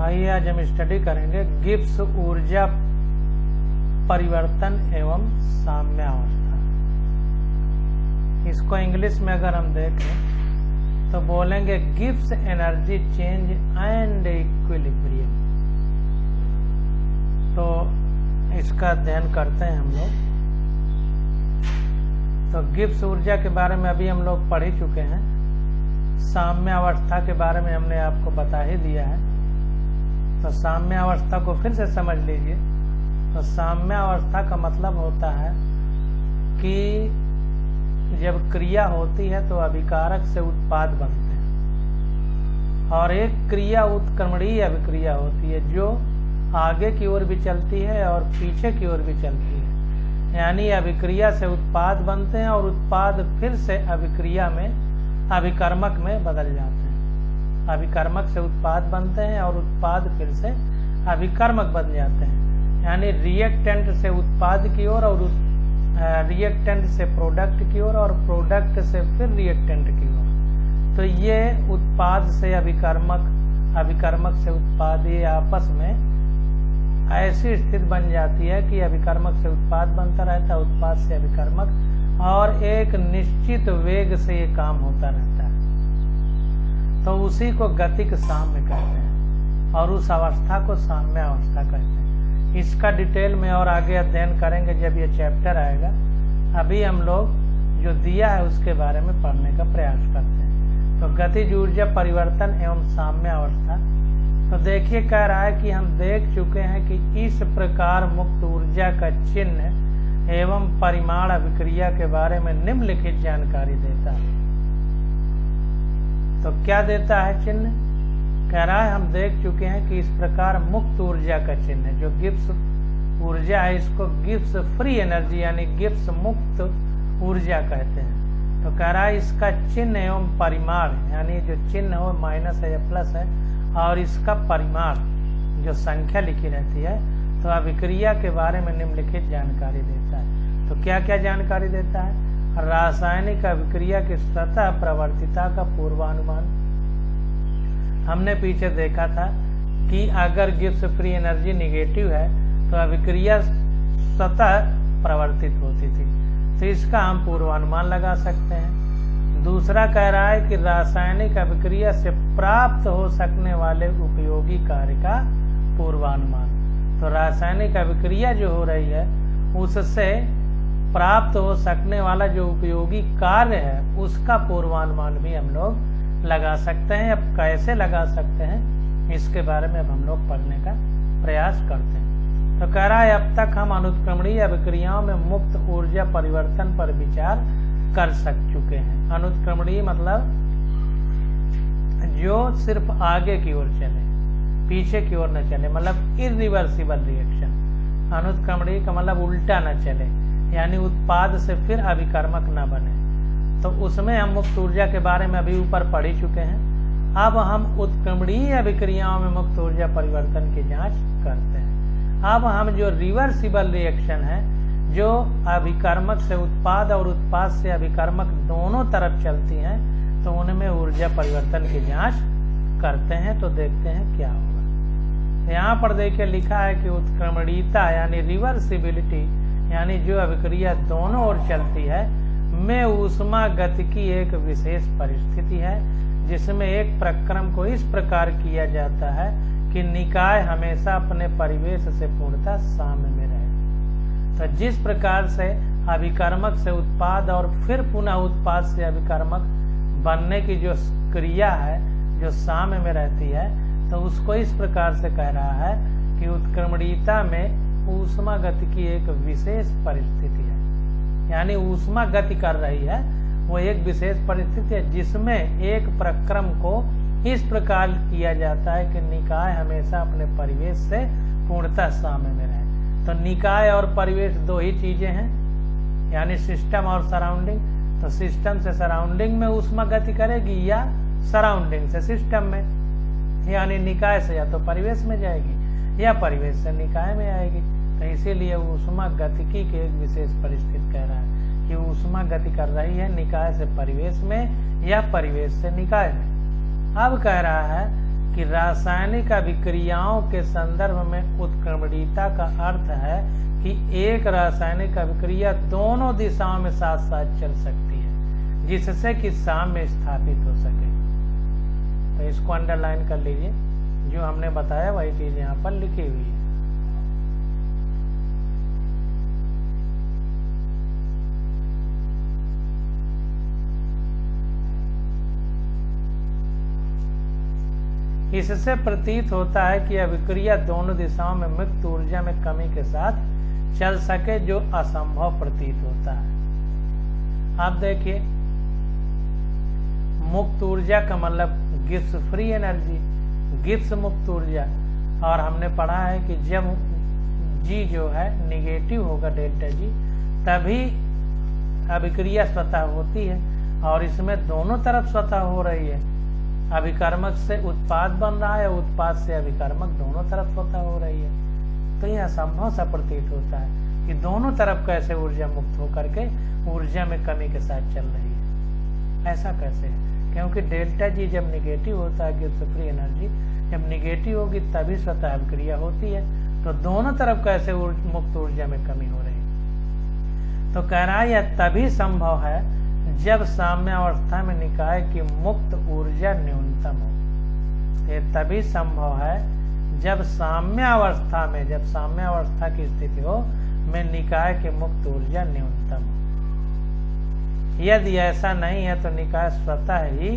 आइए आज हम स्टडी करेंगे गिब्स ऊर्जा परिवर्तन एवं साम्यावस्था। इसको इंग्लिश में अगर हम देखें तो बोलेंगे Gibbs energy change and equilibrium. तो इसका अध्ययन करते हैं हम लोग। तो गिब्स ऊर्जा के बारे में अभी हम लोग पढ़ ही चुके हैं। साम्यावस्था के बारे में हमने आपको बता ही दिया है। तो साम्यावस्था को फिर से समझ लीजिए। तो साम्यावस्था का मतलब होता है कि जब क्रिया होती है तो अभिकारक से उत्पाद बनते हैं, और एक क्रिया उत्क्रमणीय अभिक्रिया होती है जो आगे की ओर भी चलती है और पीछे की ओर भी चलती है। यानी अभिक्रिया से उत्पाद बनते हैं और उत्पाद फिर से अभिक्रिया में अभिकर्मक में बदल जाते हैं। अभिकर्मक से उत्पाद बनते हैं और उत्पाद फिर से अभिकर्मक बन जाते हैं। यानी रिएक्टेंट से उत्पाद की ओर और रिएक्टेंट से प्रोडक्ट की ओर और प्रोडक्ट से फिर रिएक्टेंट की ओर। तो ये उत्पाद से अभिकर्मक, अभिकर्मक से उत्पाद, ये आपस में ऐसी स्थिति बन जाती है कि अभिकर्मक से उत्पाद बनता रहता है, उत्पाद से अभिकर्मक, और एक निश्चित वेग से ये काम होता रहता है। तो उसी को गतिक साम्य कहते हैं और उस अवस्था को साम्यावस्था कहते हैं। इसका डिटेल में और आगे अध्ययन करेंगे जब ये चैप्टर आएगा। अभी हम लोग जो दिया है उसके बारे में पढ़ने का प्रयास करते हैं। तो गतिज ऊर्जा परिवर्तन एवं साम्यावस्था। तो देखिए, कह रहा है कि हम देख चुके हैं कि इस प्रकार मुक्त ऊर्जा का चिन्ह एवं परिमाण अभिक्रिया के बारे में निम्नलिखित जानकारी देता है। तो क्या देता है चिन्ह? कह रहा है हम देख चुके हैं कि इस प्रकार मुक्त ऊर्जा का चिन्ह, जो गिब्स ऊर्जा है, इसको गिब्स फ्री एनर्जी यानी गिब्स मुक्त ऊर्जा कहते हैं। तो कह रहा है इसका चिन्ह एवं परिमाण, यानी जो चिन्ह हो माइनस है या प्लस है, और इसका परिमाण जो संख्या लिखी रहती है, तो अभिक्रिया के बारे में निम्नलिखित जानकारी देता है। तो क्या क्या जानकारी देता है? रासायनिक अभिक्रिया की सतह प्रवर्तिता का पूर्वानुमान। हमने पीछे देखा था कि अगर गिब्स फ्री एनर्जी निगेटिव है तो अभिक्रिया सतह प्रवर्तित होती थी, तो इसका हम पूर्वानुमान लगा सकते हैं। दूसरा कह रहा है कि रासायनिक अभिक्रिया से प्राप्त हो सकने वाले उपयोगी कार्य का पूर्वानुमान। तो रासायनिक अभिक्रिया जो हो रही है उससे प्राप्त हो सकने वाला जो उपयोगी कार्य है उसका पूर्वानुमान भी हम लोग लगा सकते हैं। अब कैसे लगा सकते हैं इसके बारे में अब हम लोग पढ़ने का प्रयास करते हैं। तो कह रहा है अब तक हम अनुत्क्रमणीय अभिक्रियाओं में मुक्त ऊर्जा परिवर्तन पर विचार कर चुके हैं। अनुत्क्रमणीय मतलब जो सिर्फ आगे की ओर चले, पीछे की ओर न चले, मतलब इरिवर्सिबल रिएक्शन। अनुत्क्रमणीय का मतलब उल्टा न चले, यानी उत्पाद से फिर अभिकर्मक न बने। तो उसमें हम मुक्त ऊर्जा के बारे में अभी ऊपर पढ़ ही चुके हैं। अब हम उत्क्रमणीय अभिक्रियाओं में मुक्त ऊर्जा परिवर्तन की जांच करते हैं। अब हम जो रिवर्सिबल रिएक्शन है, जो अभिकर्मक से उत्पाद और उत्पाद से अभिकर्मक दोनों तरफ चलती हैं, तो उनमें ऊर्जा परिवर्तन की जांच करते हैं। तो देखते हैं क्या होगा। यहाँ पर देखिए लिखा है कि उत्क्रमणीयता यानी रिवर्सिबिलिटी, यानी जो अभिक्रिया दोनों ओर चलती है, में ऊष्मा गतिकी एक विशेष परिस्थिति है, जिसमें एक प्रक्रम को इस प्रकार किया जाता है कि निकाय हमेशा अपने परिवेश से पूर्णतः साम्य में रहे। तो जिस प्रकार से अभिकर्मक से उत्पाद और फिर पुनः उत्पाद से अभिकर्मक बनने की जो क्रिया है जो साम्य में रहती है, तो उसको इस प्रकार से कह रहा है कि उत्क्रमणीयता में ऊष्मा गति की एक विशेष परिस्थिति है। यानी ऊष्मा गति कर रही है, वो एक विशेष परिस्थिति है जिसमें एक प्रक्रम को इस प्रकार किया जाता है कि निकाय हमेशा अपने परिवेश से पूर्णतः साम्य में रहे। तो निकाय और परिवेश दो ही चीजें हैं, यानी सिस्टम और सराउंडिंग। तो सिस्टम से सराउंडिंग में ऊष्मा गति करेगी या सराउंडिंग से सिस्टम में, यानी निकाय से या तो परिवेश में जाएगी या परिवेश से निकाय में आएगी। तो इसीलिए ऊष्मा गतिकी के एक विशेष परिस्थिति कह रहा है कि ऊष्मा गति कर रही है निकाय से परिवेश में या परिवेश से निकाय में। अब कह रहा है कि रासायनिक अभिक्रियाओं के संदर्भ में उत्क्रमणीयता का अर्थ है कि एक रासायनिक अभिक्रिया दोनों दिशाओं में साथ साथ चल सकती है जिससे कि साम्य स्थापित हो सके। तो इसको अंडरलाइन कर लीजिए, जो हमने बताया वही चीज यहाँ पर लिखी हुई है। इससे प्रतीत होता है कि अभिक्रिया दोनों दिशाओं में मुक्त ऊर्जा में कमी के साथ चल सके, जो असंभव प्रतीत होता है। आप देखिए, मुक्त ऊर्जा का मतलब गिब्स फ्री एनर्जी, गिब्स मुक्त ऊर्जा। और हमने पढ़ा है कि जब जी जो है निगेटिव होगा डेल्टा जी, तभी अभिक्रिया स्वतः होती है, और इसमें दोनों तरफ स्वतः हो रही है। अभिकर्मक से उत्पाद बन रहा है, उत्पाद से अभिकर्मक, दोनों तरफ स्वतः हो रही है। तो यह असंभव सा प्रतीत होता है कि दोनों तरफ कैसे ऊर्जा मुक्त होकर के ऊर्जा में कमी के साथ चल रही है। ऐसा कैसे है? क्योंकि डेल्टा जी जब निगेटिव होता है, गिब्स फ्री एनर्जी जब निगेटिव होगी तभी स्वतः अभिक्रिया होती है। तो दोनों तरफ कैसे मुक्त ऊर्जा में कमी हो रही है? तो कह रहा है यह तभी संभव है जब साम्यावस्था में निकाय की मुक्त ऊर्जा न्यूनतम हो। ये तभी संभव है जब साम्यावस्था में, जब साम्यावस्था की स्थिति हो में निकाय की मुक्त ऊर्जा न्यूनतम हो। यदि ऐसा नहीं है तो निकाय स्वतः ही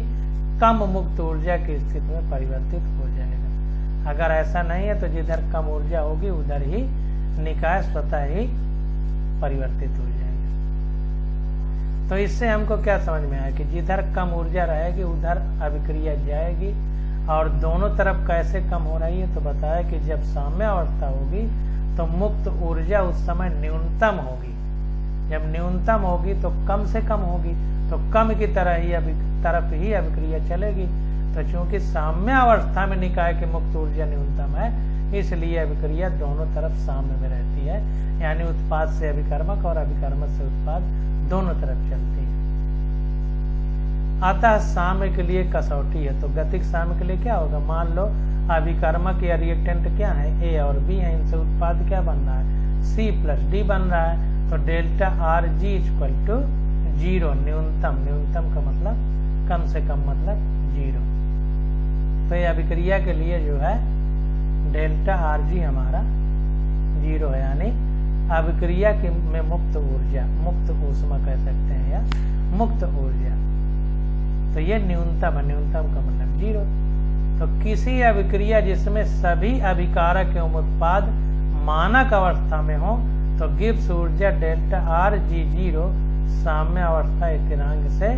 कम मुक्त ऊर्जा की स्थिति में परिवर्तित हो जाएगा। अगर ऐसा नहीं है तो जिधर कम ऊर्जा होगी उधर ही निकाय स्वतः ही परिवर्तित हो जाएगा। तो इससे हमको क्या समझ में आया कि जिधर कम ऊर्जा रहेगी उधर अभिक्रिया जाएगी। और दोनों तरफ कैसे कम हो रही है? तो बताया कि जब साम्यावस्था होगी तो मुक्त ऊर्जा उस समय न्यूनतम होगी। जब न्यूनतम होगी तो कम से कम होगी, तो कम की तरफ ही अभिक्रिया चलेगी। तो चूंकि साम्यावस्था में निकाय की मुक्त ऊर्जा न्यूनतम है, इसलिए अभिक्रिया दोनों तरफ साम्य में रहती है, यानी उत्पाद से अभिकर्मक और अभिकर्मक से उत्पाद दोनों तरफ चलती है। अतः साम्य के लिए कसौटी है। तो गतिक साम्य के लिए क्या होगा? मान लो अभिकर्मक या रिएक्टेंट क्या है? ए और बी है, इनसे उत्पाद क्या बन रहा है? सी प्लस डी बन रहा है। तो delta R G equal to 0, न्यूनतम। न्यूनतम का मतलब कम से कम, मतलब 0। तो ये अभिक्रिया के लिए जो है डेल्टा आर जी हमारा 0 है, यानी अभिक्रिया में मुक्त ऊर्जा, मुक्त ऊष्मा कह सकते हैं, या मुक्त ऊर्जा। तो ये न्यूनतम है, न्यूनतम का मतलब 0। तो किसी अभिक्रिया जिसमें सभी अभिकारक एवं उत्पाद मानक अवस्था में हो तो गिब्स ऊर्जा डेल्टा आर जी 0 साम्य अवस्था स्थिरांक से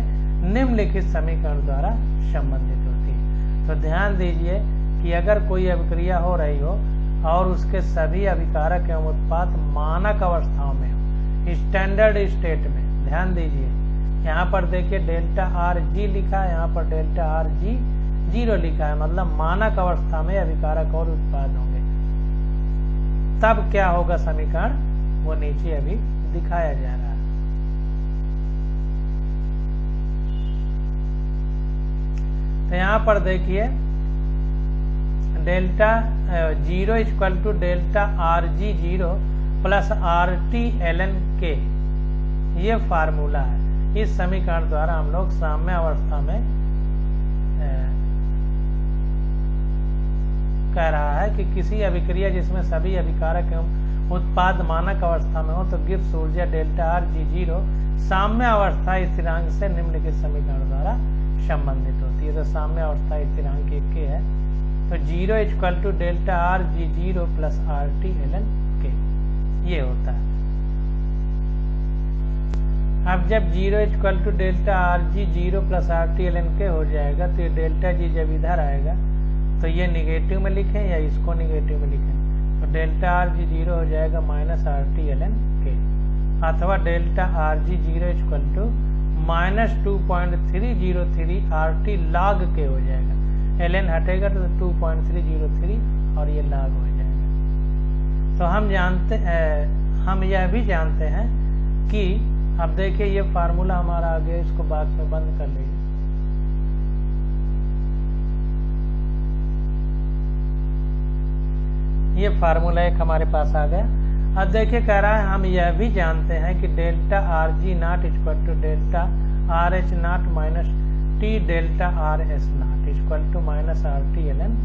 निम्नलिखित समीकरण द्वारा संबंधित होती है। तो ध्यान दीजिए कि अगर कोई अभिक्रिया हो रही हो और उसके सभी अभिकारक एवं उत्पाद मानक अवस्थाओं में हो, स्टैंडर्ड स्टेट में, ध्यान दीजिए यहाँ पर देखिए डेल्टा आर जी लिखा है, यहाँ पर डेल्टा आर जी 0 लिखा है, मतलब मानक अवस्था में अभिकारक और उत्पाद होंगे। तब क्या होगा समीकरण, वो नीचे अभी दिखाया जा रहा है। तो यहाँ पर देखिए delta 0 equal to delta R G 0 plus R T L N K, ये फार्मूला है। इस समीकरण द्वारा हम लोग साम्य अवस्था में कह रहा है कि किसी अभिक्रिया जिसमें सभी अभिकारक एवं उत्पाद मानक अवस्था में हो तो गिब्स ऊर्जा डेल्टा आर जी 0 साम्य अवस्था स्थिरांक से निम्नलिखित समीकरण द्वारा संबंधित होती है। तो साम्य अवस्था स्थिरांक के है, तो 0 equal to delta R G 0 plus R T L N K, ये होता है। अब जब 0 equal to delta R G 0 plus R T L N K हो जाएगा तो ये डेल्टा जी जब इधर आएगा तो ये निगेटिव में लिखें या इसको निगेटिव में लिखें, तो डेल्टा आर जी 0 हो जाएगा minus R T L N K, अथवा delta R G 0 equal to minus 2.303 R T log K हो जाएगा। एल एन हटेगा तो 2.303 और ये लॉग हो जाएगा। तो हम यह भी जानते हैं कि अब देखिए ये फार्मूला हमारा आ गया, इसको बाद में बंद कर लीजिए। ये फार्मूला एक हमारे पास आ गया। अब देखिए कह रहा है हम यह भी जानते हैं कि delta R G naught equal to delta R H naught minus T delta R S naught equal to minus R T L N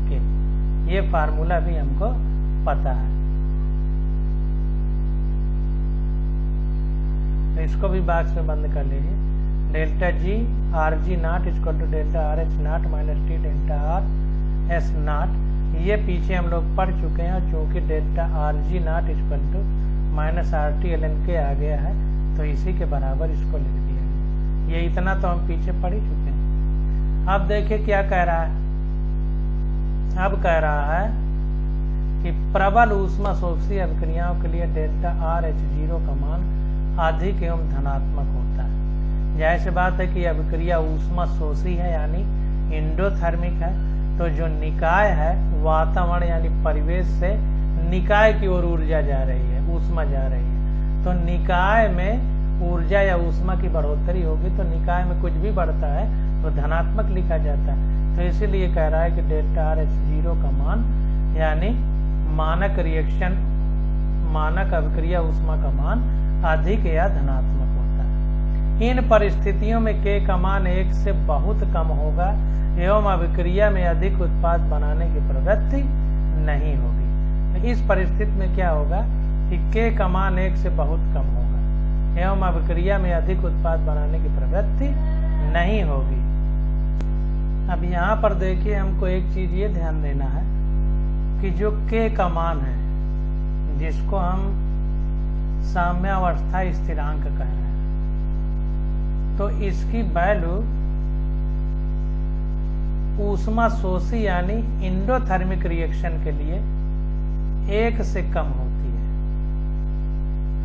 K. ये फार्मूला भी हमको पता है, तो इसको भी बॉक्स में बंद कर लीजिए। Delta G R G naught equal to delta R H naught minus T delta R S naught, ये पीछे हम लोग पढ़ चुके हैं। चूंकि delta R G naught equal to minus R T L N K आ गया है, तो इसी के बराबर इसको लिख दिया गया। ये इतना तो हम पीछे पढ़ ही चुके हैं। अब देखिए क्या कह रहा है। अब कह रहा है कि प्रबल ऊष्मा शोषी अभिक्रियाओं के लिए डेल्टा आर एच जीरो का मान अधिक एवं धनात्मक होता है। जाहिर सी बात है कि अभिक्रिया ऊष्मा शोषी है यानी इंडोथर्मिक है, तो जो निकाय है वातावरण यानी परिवेश से निकाय की ओर ऊर्जा जा रही है, ऊष्मा जा रही है। तो निकाय में ऊर्जा या ऊष्मा की बढ़ोतरी होगी, तो निकाय में कुछ भी बढ़ता है तो धनात्मक लिखा जाता है। तो इसीलिए कह रहा है कि डेल्टा आर एच जीरो का मान यानी मानक रिएक्शन मानक अभिक्रिया ऊष्मा का मान अधिक या धनात्मक होता है। इन परिस्थितियों में के का मान 1 से बहुत कम होगा एवं अभिक्रिया में अधिक उत्पाद बनाने की प्रवृत्ति नहीं होगी। तो इस परिस्थिति में क्या होगा कि के का मान 1 से बहुत कम होगा एवं अभिक्रिया में अधिक उत्पाद बनाने की प्रवृत्ति नहीं होगी। अब यहाँ पर देखिए हमको एक चीज ये ध्यान देना है कि जो के का मान है, जिसको हम साम्यावस्था स्थिरांक कह रहे हैं, तो इसकी वैल्यू ऊष्मा शोषी यानी इंडोथर्मिक रिएक्शन के लिए 1 से कम होती है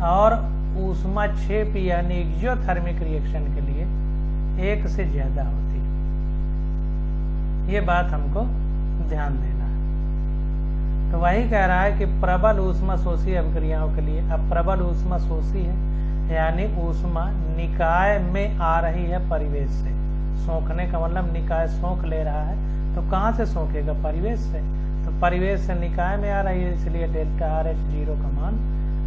और ऊष्मा क्षेपी यानी एक्जियोथर्मिक रिएक्शन के लिए 1 से ज्यादा होती है। ये बात हमको ध्यान देना है। तो वही कह रहा है कि प्रबल ऊष्मा शोषी अभिक्रियाओं के लिए, अब प्रबल ऊष्मा शोषी है यानी ऊष्मा निकाय में आ रही है परिवेश से। सोखने का मतलब निकाय सोख ले रहा है, तो कहाँ से सोखेगा? परिवेश से। तो परिवेश से निकाय में आ रही है, इसलिए डेल्टा आर एच जीरो का मान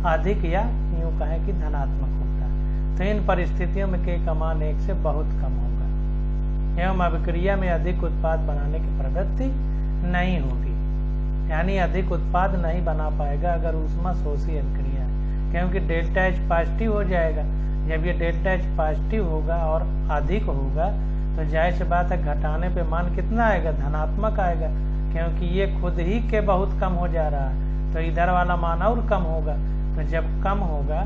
अधिक या यूं कहें कि धनात्मक होता है। तो इन परिस्थितियों में के का मान 1 से बहुत कम होगा एवं अभिक्रिया में अधिक उत्पाद बनाने की प्रवृत्ति नहीं होगी, यानी अधिक उत्पाद नहीं बना पाएगा अगर ऊष्मा शोषी अभिक्रिया है, क्योंकि डेल्टा एच पॉजिटिव हो जाएगा। जब ये डेल्टा एच पॉजिटिव होगा और अधिक होगा तो जाहिर सी बात है घटाने पे मान कितना आएगा? धनात्मक आएगा, क्योंकि ये खुद ही के बहुत कम हो जा रहा है, तो इधर वाला मान और कम होगा। तो जब कम होगा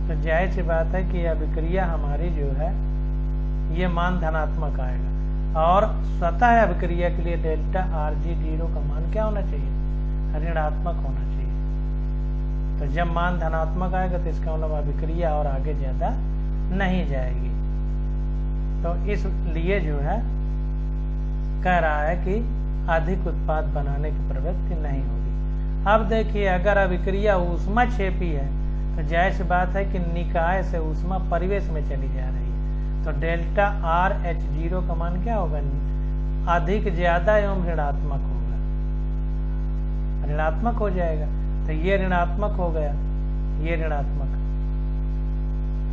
तो जाहिर सी बात है कि अभिक्रिया हमारी जो है ये मान धनात्मक आएगा और स्वतः अभिक्रिया के लिए डेल्टा आर जी जीरो का मान क्या होना चाहिए? ऋणात्मक होना चाहिए। तो जब मान धनात्मक आएगा तो इसका मतलब अभिक्रिया और आगे ज्यादा नहीं जाएगी। तो इसलिए जो है कह रहा है कि अधिक उत्पाद बनाने की प्रवृत्ति नहीं होगी। अब देखिए अगर अभिक्रिया ऊष्मा क्षेपी है तो जाहिर सी बात है कि निकाय से ऊष्मा परिवेश में चली जा रही है, तो डेल्टा आर एच जीरो का मान क्या होगा? अधिक ज्यादा एवं ऋणात्मक होगा, ऋणात्मक हो जाएगा। तो ये ऋणात्मक हो गया, ये ऋणात्मक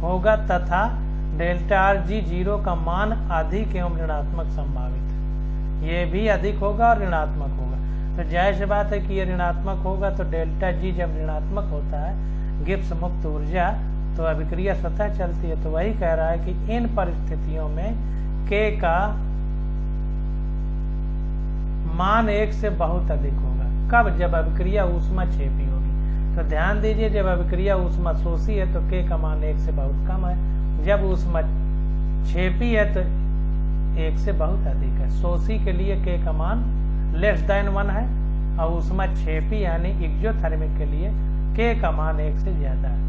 होगा तथा डेल्टा आर जी जीरो का मान अधिक एवं ऋणात्मक संभावित है। ये भी अधिक होगा और ऋणात्मक होगा। तो जाहिर सी बात है कि ये ऋणात्मक होगा, तो डेल्टा जी जब ऋणात्मक होता है गिब्स मुक्त ऊर्जा, तो अभिक्रिया स्वतः चलती है। तो वही कह रहा है कि इन परिस्थितियों में के का मान 1 से बहुत अधिक होगा। कब? जब अभिक्रिया ऊष्मा क्षेपी होगी। तो ध्यान दीजिए जब अभिक्रिया ऊष्मा शोषी है तो के का मान 1 से बहुत कम है, जब ऊष्मा क्षेपी है तो 1 से बहुत अधिक है। शोषी के लिए के का मान <1 है और ऊष्मा क्षेपी यानी एक्जियोथर्मिक के लिए के का मान 1 से ज्यादा है।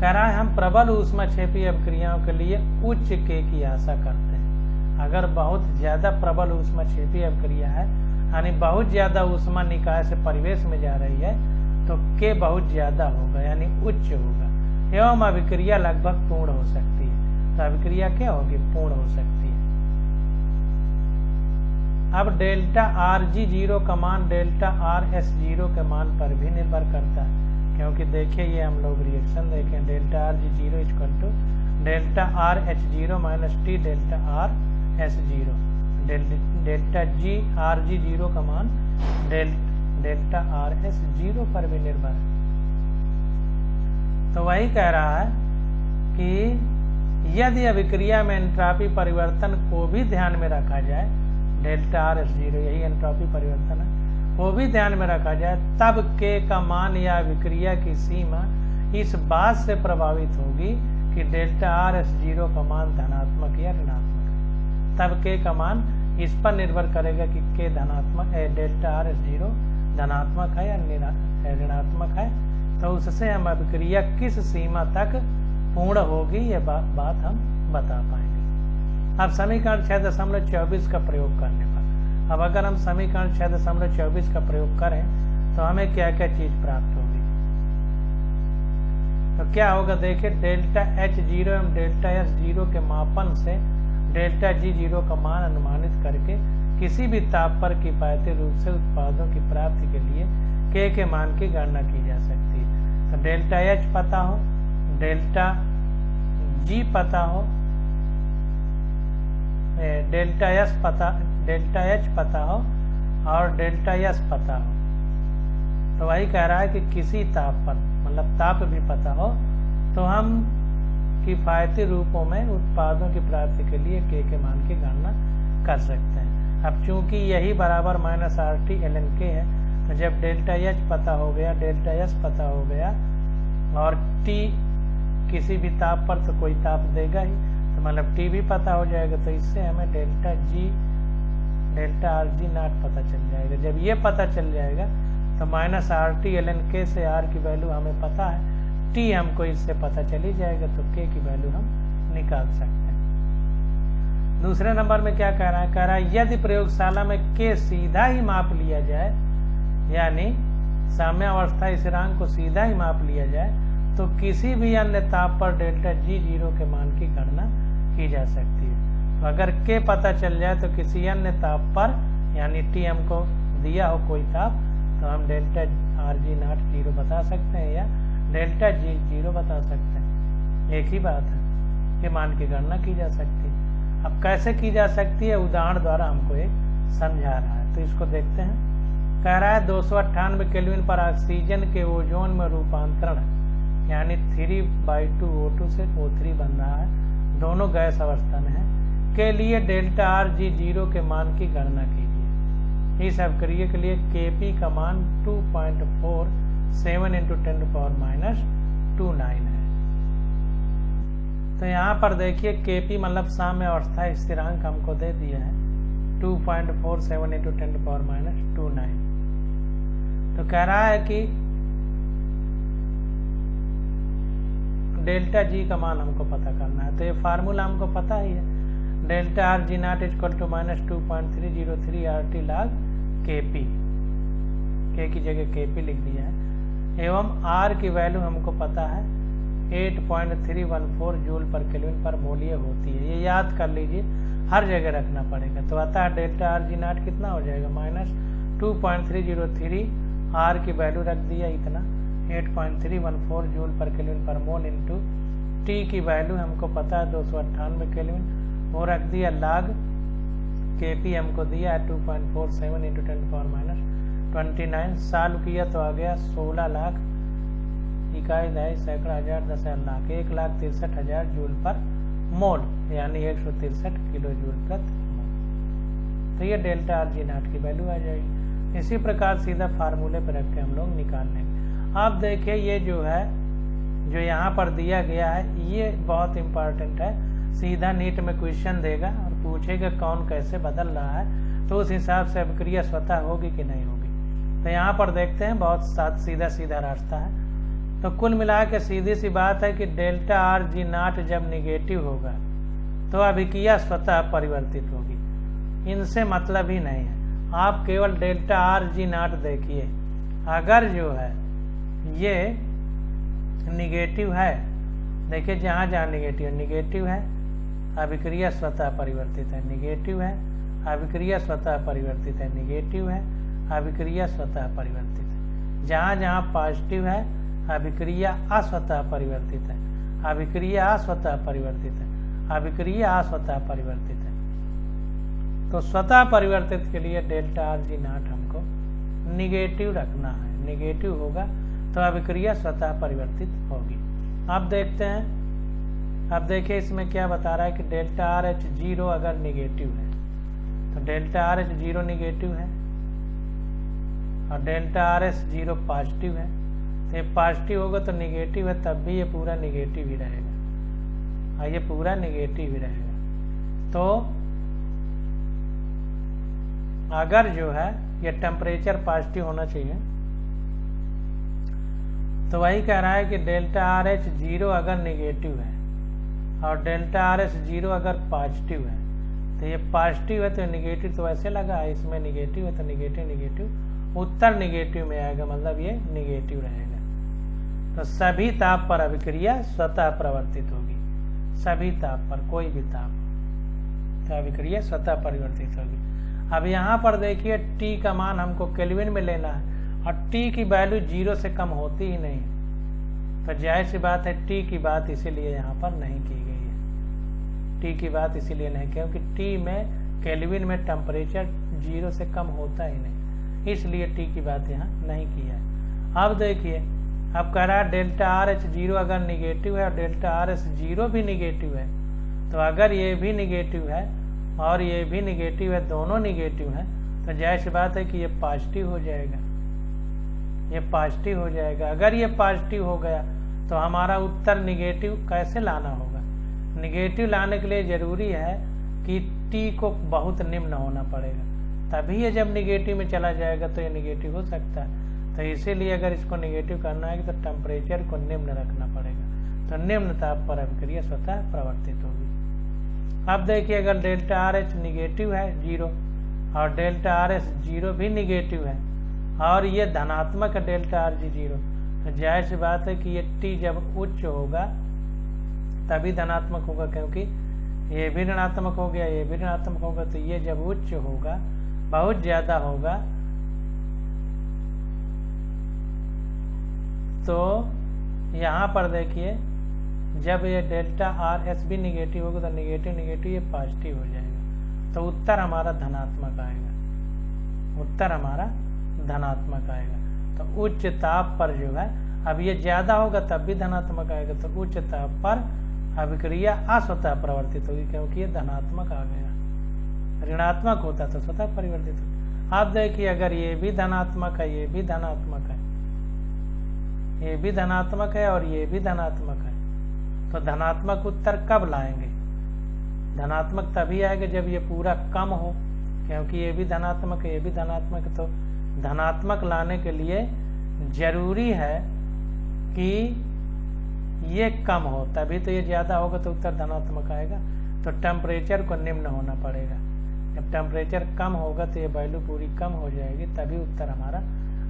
कह रहा है हम प्रबल ऊष्मा क्षेपी अभिक्रियाओं के लिए उच्च के की आशा करते हैं। अगर बहुत ज्यादा प्रबल ऊष्मा क्षेपी अभिक्रिया है यानी बहुत ज्यादा ऊष्मा निकाय से परिवेश में जा रही है तो के बहुत ज्यादा होगा यानी उच्च होगा एवं अभिक्रिया लगभग पूर्ण हो सकती है। तो अभिक्रिया क्या होगी? पूर्ण हो सकती है। अब डेल्टा आर जी जीरो का मान डेल्टा आर एस जीरो के मान पर भी निर्भर करता है, क्योंकि देखिए ये हम लोग रिएक्शन देखें, delta R G zero equal to delta R H zero minus T delta R S zero, delta G R G zero का मान डेल्टा आर एस जीरो पर भी निर्भर है। तो वही कह रहा है कि यदि अभिक्रिया में एंट्रॉपी परिवर्तन को भी ध्यान में रखा जाए, डेल्टा आर एस जीरो यही एंट्रॉपी परिवर्तन है, वो भी ध्यान में रखा जाए, तब के का मान या अभिक्रिया की सीमा इस बात से प्रभावित होगी कि डेल्टा आर एस जीरो का मान धनात्मक या ऋणात्मक है। तब के का मान इस पर निर्भर करेगा कि के धनात्मक है, डेल्टा आर एस जीरो धनात्मक है या ऋणात्मक है, तो उससे हम अभिक्रिया किस सीमा तक पूर्ण होगी ये बात हम बता पाएंगे। अब समीकरण 6.24 का प्रयोग करने पर, अब अगर हम समीकरण 6.24 का प्रयोग करें तो हमें क्या क्या चीज प्राप्त होगी। तो क्या होगा, देखिए डेल्टा एच जीरो एवं डेल्टा एस जीरो के मापन से डेल्टा जी जीरो का मान अनुमानित करके किसी भी ताप पर किफायती रूप से उत्पादों की प्राप्ति के लिए के मान की गणना की जा सकती है। तो डेल्टा एच पता हो, डेल्टा जी पता हो, डेल्टा एस पता, डेल्टा एच पता हो और डेल्टा एस पता हो। तो वही कह रहा है कि किसी ताप पर, मतलब ताप भी पता हो, तो हम किफायती रूपों में उत्पादों की प्राप्ति के लिए के मान की गणना कर सकते हैं। अब चूंकि यही बराबर minus R T L N K है, तो जब डेल्टा एच पता हो गया, डेल्टा एस पता हो गया और टी किसी भी ताप पर तो कोई ताप देगा ही, तो मतलब टी भी पता हो जाएगा, तो इससे हमें delta G delta R G naught पता चल जाएगा। जब ये पता चल जाएगा तो minus R T L N K से आर की वैल्यू हमें पता है, टी हमको इससे पता चली जाएगा, तो के की वैल्यू हम निकाल सकते हैं। दूसरे नंबर में क्या कह रहा है, यदि प्रयोगशाला में के सीधा ही माप लिया जाए, यानी साम्यावस्था स्थिरांक को सीधा ही माप लिया जाए, तो किसी भी अन्य ताप पर डेल्टा जी जीरो के मान की गणना की जा सकती है। तो अगर के पता चल जाए तो किसी अन्य ताप पर, यानी टी हमको दिया हो कोई ताप, तो हम delta R G not zero बता सकते हैं या डेल्टा जी जीरो बता सकते हैं, एक ही बात है, के मान की गणना की जा सकती है। अब कैसे की जा सकती है, उदाहरण द्वारा हमको एक समझा रहा है, तो इसको देखते हैं। कह रहा है 298 केल्विन पर ऑक्सीजन के ओजोन में रूपांतरण, यानी 3/2 O2 से O3 बन रहा है, दोनों गैस अवस्था में है, के लिए डेल्टा आर जी जीरो के मान की गणना कीजिए। इस अभिक्रिया के लिए Kp का मान 2.47 × 10⁻⁻² है। तो यहाँ पर देखिए Kp मतलब साम्य अवस्था स्थिरांक हमको दे दिया है 2.47 × 10⁻⁻²। तो कह रहा है कि डेल्टा जी का मान हमको पता करना है, तो ये फार्मूला हमको पता ही है, delta R G naught equal to -2.303 RT log Kp, के की जगह Kp लिख दिया है, एवं R की वैल्यू हमको पता है 8.314 जूल पर केल्विन पर मोल ये होती है, ये याद कर लीजिए, हर जगह रखना पड़ेगा। तो अतः डेल्टा आर जी नॉट कितना हो जाएगा, -2.303, R की वैल्यू रख दिया इतना 8.314 जूल पर केल्विन पर मोल इंटू टी की वैल्यू हमको पता है 298 केल्विन, वो रख दिया log Kp हमको दिया है 2.47 × 10⁻⁻29, सॉल्व किया तो आ गया 16 लाख इकाई दहाई सैकड़ा हजार दस लाख 1,63,000 जूल पर मोल, यानी 163 किलो जूल प्रति मोल। तो ये डेल्टा आर जी नॉट की वैल्यू आ जाएगी। इसी प्रकार सीधा फार्मूले पर रख के हम लोग निकाल लेंगे। अब देखिए ये जो है, जो यहाँ पर दिया गया है, ये बहुत इंपॉर्टेंट है, सीधा नीट में क्वेश्चन देगा और पूछेगा कौन कैसे बदल रहा है, तो उस हिसाब से अभिक्रिया स्वतः होगी कि नहीं होगी। तो यहाँ पर देखते हैं, बहुत सीधा सीधा रास्ता है। तो कुल मिला के सीधी सी बात है कि डेल्टा आर जी नॉट जब निगेटिव होगा तो अभिक्रिया स्वतः परिवर्तित होगी, इनसे मतलब ही नहीं है। आप केवल डेल्टा आर जी नॉट देखिए, अगर जो है ये निगेटिव है, देखिए जहाँ जहाँ निगेटिव है अभिक्रिया स्वतः परिवर्तित है, निगेटिव है अभिक्रिया स्वतः परिवर्तित है, निगेटिव है, अभिक्रिया स्वतः परिवर्तित है। जहाँ जहाँ पॉजिटिव है अभिक्रिया अस्वतः परिवर्तित है, अभिक्रिया अस्वतः परिवर्तित है, अभिक्रिया अस्वतः परिवर्तित है। तो स्वतः परिवर्तित के लिए डेल्टा आर जी नॉट हमको निगेटिव रखना है, निगेटिव होगा तो अभिक्रिया स्वतः परिवर्तित होगी। अब देखते हैं, अब देखिए इसमें क्या बता रहा है कि डेल्टा आर एच जीरो अगर निगेटिव है तो delta R H zero negative है और delta R S zero positive है। तो ये पॉजिटिव होगा तो निगेटिव है, तब भी ये पूरा निगेटिव ही रहेगा और ये पूरा निगेटिव ही रहेगा। तो अगर जो है ये टेम्परेचर पॉजिटिव होना चाहिए, तो वही कह रहा है कि डेल्टा आर एच जीरो अगर निगेटिव है और डेल्टा आर एस जीरो अगर पॉजिटिव है, तो ये पॉजिटिव है तो निगेटिव तो वैसे लगा है, इसमें निगेटिव है तो निगेटिव निगेटिव उत्तर निगेटिव में आएगा, मतलब ये निगेटिव रहेगा। तो सभी ताप पर अभिक्रिया स्वतः प्रवर्तित होगी, सभी ताप पर, कोई भी ताप तो अभिक्रिया स्वतः परिवर्तित होगी। अब यहाँ पर देखिए T का मान हमको केल्विन में लेना है और T की वैल्यू 0 से कम होती ही नहीं, तो जाहिर सी बात है T की बात इसीलिए यहाँ पर नहीं की गई है, T की बात इसीलिए नहीं, क्योंकि T में केल्विन में टेम्परेचर 0 से कम होता ही नहीं, इसलिए T की बात यहाँ नहीं की है। अब देखिए, अब कह रहा है डेल्टा आर एच जीरो अगर निगेटिव है और डेल्टा आर एस जीरो भी निगेटिव है, तो अगर ये भी निगेटिव है और ये भी निगेटिव है, दोनों निगेटिव हैं, तो जाहिर सी बात है कि ये पॉजिटिव हो जाएगा, ये पॉजिटिव हो जाएगा। अगर ये पॉजिटिव हो गया तो हमारा उत्तर निगेटिव कैसे लाना होगा? निगेटिव लाने के लिए जरूरी है कि T को बहुत निम्न होना पड़ेगा, तभी ये जब निगेटिव में चला जाएगा तो ये निगेटिव हो सकता है। तो इसीलिए अगर इसको निगेटिव करना है तो टेम्परेचर को निम्न रखना पड़ेगा, तो निम्न ताप पर अभिक्रिया स्वतः प्रवर्तित होगी। अब देखिए, अगर डेल्टा आर एच निगेटिव है जीरो और डेल्टा आर एस जीरो भी निगेटिव है और ये धनात्मक है डेल्टा आर जी जीरो, तो जाहिर सी बात है कि ये T जब उच्च होगा तभी धनात्मक होगा, क्योंकि ये भी ऋणात्मक हो गया, ये भी ऋणात्मक होगा, तो ये जब उच्च होगा, बहुत ज्यादा होगा, तो यहाँ पर देखिए जब ये डेल्टा आर एस भी निगेटिव होगा तो निगेटिव निगेटिव ये पॉजिटिव हो जाएगा, तो उत्तर हमारा धनात्मक आएगा, उत्तर हमारा धनात्मक आएगा। तो उच्च ताप पर जो है, अब ये ज्यादा होगा तब भी धनात्मक आएगा, तो उच्च ताप पर अभिक्रिया अस्वतः प्रवर्तित होगी, क्योंकि ये धनात्मक आ गया, ऋणात्मक होता तो स्वतः परिवर्तित होता। आप देखिए, अगर ये भी धनात्मक है, ये भी धनात्मक है, ये भी धनात्मक है और ये भी धनात्मक है, तो धनात्मक उत्तर कब लाएंगे? धनात्मक तभी आएगा जब ये पूरा कम हो, क्योंकि ये भी धनात्मक है, ये भी धनात्मक है, तो धनात्मक लाने के लिए जरूरी है कि ये कम हो, तभी तो ये ज्यादा होगा तो उत्तर धनात्मक आएगा। तो टेम्परेचर को निम्न होना पड़ेगा, जब टेम्परेचर कम होगा तो ये वैल्यू पूरी कम हो जाएगी, तभी उत्तर हमारा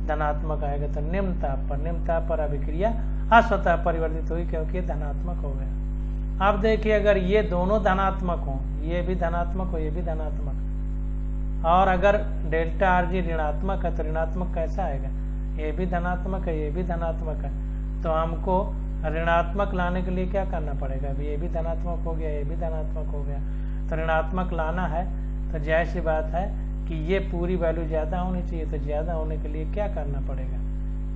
धनात्मक आएगा। तो निम्न ताप पर अभिक्रिया अस्वतः परिवर्तित हुई, क्योंकि ये धनात्मक हो गया। अब देखिए, अगर ये दोनों धनात्मक हो, ये भी धनात्मक हो, ये भी धनात्मक, और अगर डेल्टा आर जी ऋणात्मक है तो ऋणात्मक कैसा आएगा? ये भी धनात्मक है, ये भी धनात्मक है, तो हमको ऋणात्मक लाने के लिए क्या करना पड़ेगा? अभी ये भी धनात्मक हो गया, ये भी धनात्मक हो गया, तो ऋणात्मक लाना है तो जाहिर सी बात है कि ये पूरी वैल्यू ज्यादा होनी चाहिए, तो ज्यादा होने के लिए क्या करना पड़ेगा?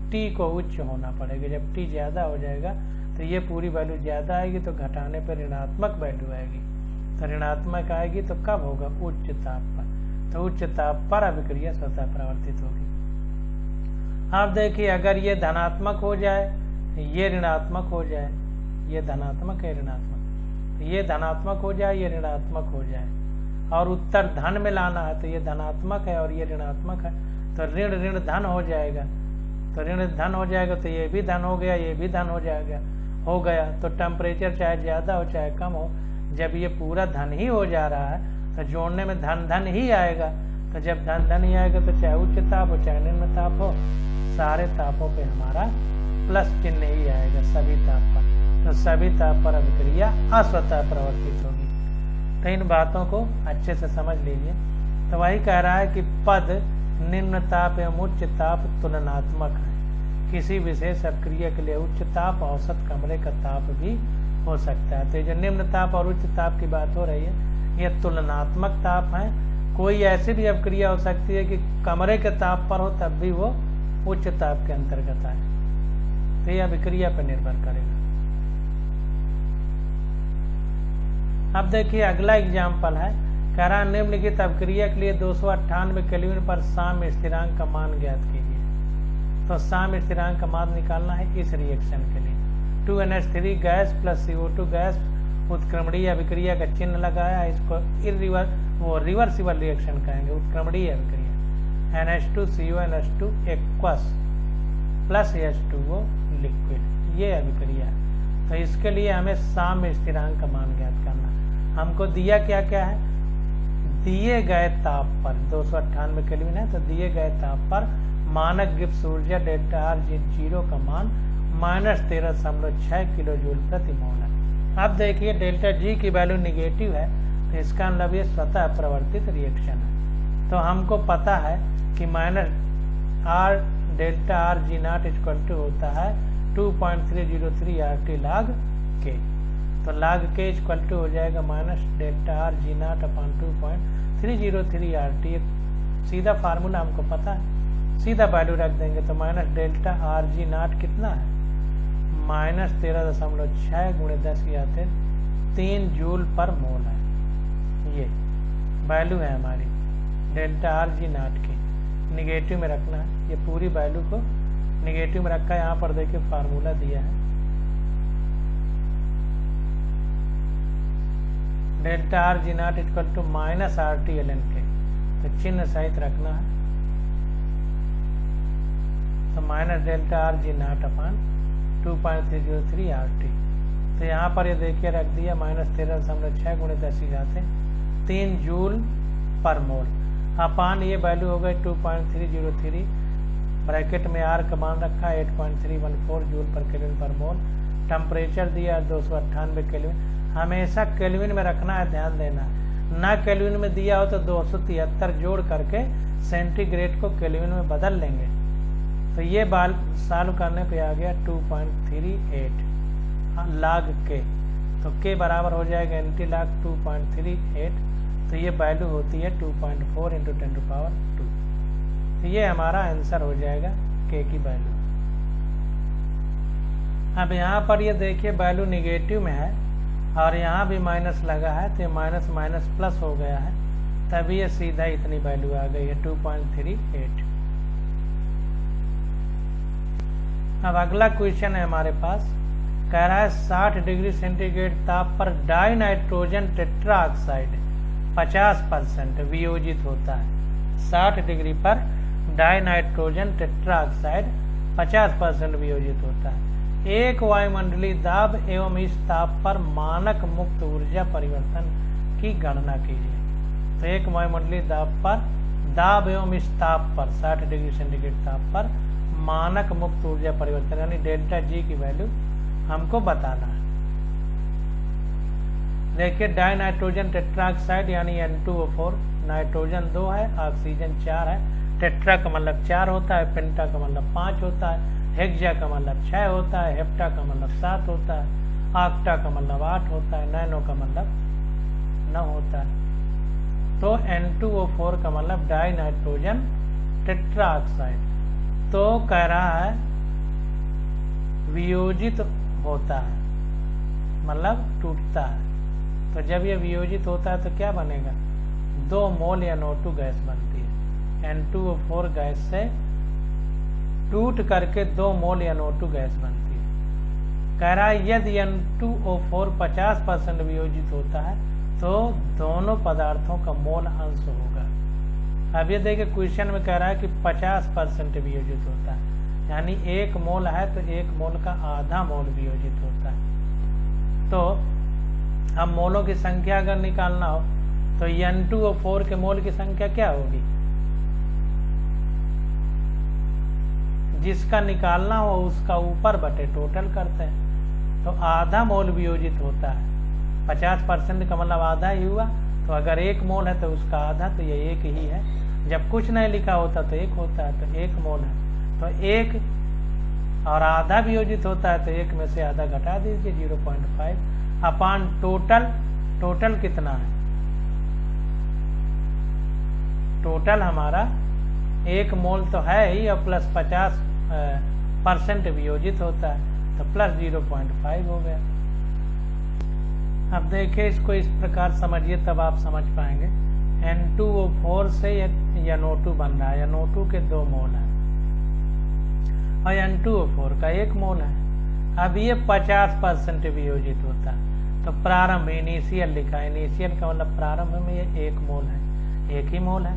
T को उच्च होना पड़ेगा। जब T ज्यादा हो जाएगा तो ये पूरी वैल्यू ज्यादा आएगी, तो घटाने पर ऋणात्मक वैल्यू आएगी, तो ऋणात्मक आएगी तो कब होगा? उच्च ताप पर, तो उच्च ताप पर अभिक्रिया स्वतः प्रवर्तित होगी। अब देखिए, अगर ये धनात्मक हो जाए, ये ऋणात्मक हो जाए, ये धनात्मक है ऋणात्मक, ये धनात्मक हो जाए, ये ऋणात्मक हो जाए, और उत्तर धन में लाना है, तो ये धनात्मक है और ये ऋणात्मक है, तो ऋण ऋण धन हो जाएगा, तो ऋण धन हो जाएगा, तो ये भी धन हो गया, ये भी धन हो जाएगा, हो गया। तो टेम्परेचर चाहे ज्यादा हो चाहे कम हो, जब ये पूरा धन ही हो जा रहा है तो जोड़ने में धन धन ही आएगा, तो जब धन धन ही आएगा तो चाहे उच्च ताप हो चाहे निम्न ताप हो, सारे तापों पे हमारा प्लस चिन्ह ही आएगा सभी ताप पर, तो सभी ताप पर अभिक्रिया अस्वतः प्रवर्तित होगी। तो इन बातों को अच्छे से समझ लीजिए। तो वही कह रहा है कि पद निम्न ताप एवं उच्च ताप तुलनात्मक है। किसी विशेष अपक्रिया के लिए उच्च ताप औसत कमरे का ताप भी हो सकता है। तो जो निम्न ताप और उच्च ताप की बात हो रही है, यह तुलनात्मक ताप है। कोई ऐसी भी अपक्रिया हो सकती है कि कमरे के ताप पर हो तब भी वो उच्च ताप के अंतर्गत आए। तो यह अभिक्रिया पर निर्भर करेगा। अब देखिए अगला एग्जाम्पल है, कह रहा निम्नलिखित अपक्रिया के लिए 298 केल्विन पर साम्य स्थिरांक का मान ज्ञात कीजिए। तो साम्य स्थिरांक का मान निकालना है इस रिएक्शन के लिए। 2NH3 gas plus CO2 gas उत्क्रमणीय अभिक्रिया का चिन्ह लगाया, इसको रिवर्सिबल रिएक्शन कहेंगे, उत्क्रमणीय अभिक्रिया। NH2CO NH2 aqueous plus H2O liquid, ये अभिक्रिया है। तो इसके लिए हमें साम्य स्थिरांक का मान ज्ञात करना। हमको दिया क्या क्या है, दिए गए ताप पर 298 केल्विन है, तो दिए गए ताप पर मानक गिब्स ऊर्जा डेल्टा R0 का मान -13.6 किलो जूल प्रति मोल है। अब देखिए डेल्टा G की वैल्यू निगेटिव है, तो इसका मतलब ये स्वतः प्रवर्तित रिएक्शन है। तो हमको पता है कि डेल्टा RG0 इक्वल टू होता है 2.303 RT log K। तो log K इक्वल टू हो जाएगा minus delta RG0 upon 2.303 RT। सीधा फार्मूला हमको पता है, सीधा वैल्यू रख देंगे। तो माइनस डेल्टा RG0 कितना है, -13.6 गुणे 10 की आते 3 जूल पर मोल है। ये वैल्यू है हमारी डेल्टा RG0 की, निगेटिव में रखना है। ये पूरी वैल्यू को निगेटिव में रखा है। यहाँ पर देखिए फार्मूला दिया है, delta RG0 equal to minus RT ln K। तो चिन्ह सहित रखना है। तो minus delta RG0 upon 2.303 RT। तो यहाँ पर ये देखिए रख दिया -13.6 गुणे 10 की घात 3 जूल पर मोल अपान ये वैल्यू हो गई 2.303, ब्रैकेट में R का मान रखा 8.314 जूल पर केल्विन पर मोल। टेम्परेचर दिया 298 केल्विन, हमेशा केल्विन में रखना है, ध्यान देना। ना केल्विन में दिया हो तो 273 जोड़ करके सेंटीग्रेड को केल्विन में बदल लेंगे। तो ये बाल सॉल्व करने पे आ गया 2.38 log K। तो K बराबर हो जाएगा NT log 2.38। तो ये वैल्यू होती है 2.4 × 10⁻²। तो ये हमारा आंसर हो जाएगा K की वैल्यू। अब यहाँ पर ये देखिए वैल्यू निगेटिव में है और यहाँ भी माइनस लगा है, तो ये माइनस माइनस प्लस हो गया है, तभी ये सीधा इतनी वैल्यू आ गई है 2.38। अब अगला क्वेश्चन है हमारे पास, कह रहा है 60 डिग्री सेंटीग्रेड ताप पर डाई नाइट्रोजन टेट्रा ऑक्साइड 50% वियोजित होता है। 60 डिग्री पर डाई नाइट्रोजन टेट्रा ऑक्साइड 50% वियोजित होता है। एक वायुमंडलीय दाब एवं इस ताप पर मानक मुक्त ऊर्जा परिवर्तन की गणना कीजिए। तो एक वायुमंडलीय दाब एवं इस ताप पर 60 डिग्री सेंटीग्रेड ताप पर मानक मुक्त ऊर्जा परिवर्तन यानी डेल्टा G की वैल्यू हमको बताना है। देखिए डाई नाइट्रोजन टेट्राऑक्साइड यानी N2O4, नाइट्रोजन 2 है, ऑक्सीजन 4 है। टेट्रा का मतलब 4 होता है, पेंटा का मतलब 5 होता है, हेक्सा का मतलब 6 होता है, हेप्टा का मतलब 7 होता है, ऑक्टा का मतलब 8 होता है, नैनो का मतलब 9 होता है। तो N2O4 का मतलब डाई नाइट्रोजन टेट्राऑक्साइड। तो कह रहा है वियोजित होता है, मतलब टूटता है। तो जब ये वियोजित होता है तो क्या बनेगा, 2 मोल NO2 गैस बनती है। N2O4 गैस से टूट करके 2 मोल NO2 गैस बनती है। कह रहा है यदि N2O4 50% वियोजित होता है तो दोनों पदार्थों का मोल अंश होगा। अब ये देखिए क्वेश्चन में कह रहा है कि 50% वियोजित होता है, यानी 1 मोल है तो 1 मोल का आधा मोल वियोजित होता है। तो हम मोलों की संख्या अगर निकालना हो तो N2O4 के मोल की संख्या क्या होगी, जिसका निकालना हो उसका ऊपर बटे टोटल करते हैं। तो आधा मोल वियोजित होता है, 50% का मतलब आधा ही हुआ, तो अगर 1 मोल है तो उसका आधा, तो ये 1 ही है। जब कुछ नहीं लिखा होता तो 1 होता है, तो 1 मोल है। तो 1 और आधा वियोजित होता है, तो 1 में से आधा घटा दीजिए 0.5 अपान टोटल कितना है? टोटल हमारा 1 मोल तो है ही और प्लस 50% वियोजित होता है, तो प्लस 0.5 हो गया। अब देखिए इसको इस प्रकार समझिए, तब आप समझ पाएंगे। N2O4 से NO2 बन रहा है। NO2 के 2 मोल है और N2O4 का 1 मोल है। अब ये 50% वियोजित होता है, तो प्रारंभ इनिशियल लिखा है। इनिशियल का मतलब प्रारंभ में ये 1 मोल है, 1 ही मोल है।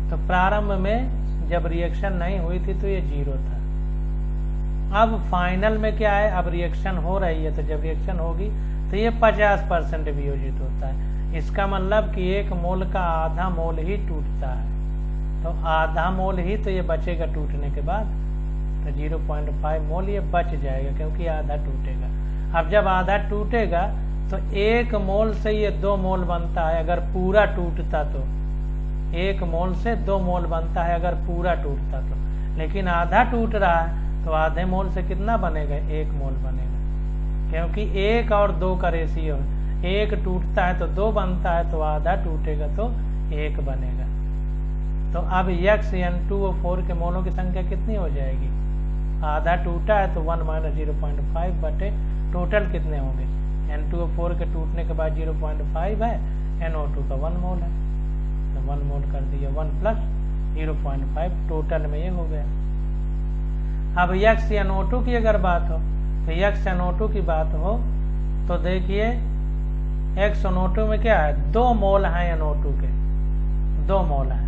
तो प्रारंभ में जब रिएक्शन नहीं हुई थी तो ये 0 था। अब फाइनल में क्या है, अब रिएक्शन हो रही है, तो जब रिएक्शन होगी तो ये 50% वियोजित होता है। इसका मतलब कि 1 मोल का आधा मोल ही टूटता है, तो आधा मोल ही तो ये बचेगा टूटने के बाद, तो 0.5 मोल ये बच जाएगा क्योंकि आधा टूटेगा। अब जब आधा टूटेगा तो 1 मोल से ये 2 मोल बनता है अगर पूरा टूटता तो। 1 मोल से 2 मोल बनता है अगर पूरा टूटता तो, लेकिन आधा टूट रहा है तो आधे मोल से कितना बनेगा? 1 मोल बनेगा, क्योंकि 1 और 2 का रेशियो है। 1 टूटता है तो 2 बनता है, तो आधा टूटेगा तो 1 बनेगा। तो अब N2O4 के मोलों की संख्या कितनी हो जाएगी? आधा टूटा है तो 1 - 0.5 बटे टोटल कितने होंगे? N2O4 के टूटने के बाद 0.5 है, NO2 का 1 मोल है, तो 1 मोल कर दिया। 1 + 0.5 टोटल में ये हो गया। अब NO2 की अगर बात हो तो NO2 की बात हो तो देखिए NO2 में क्या है? 2 मोल है NO2 के, 2 मोल है,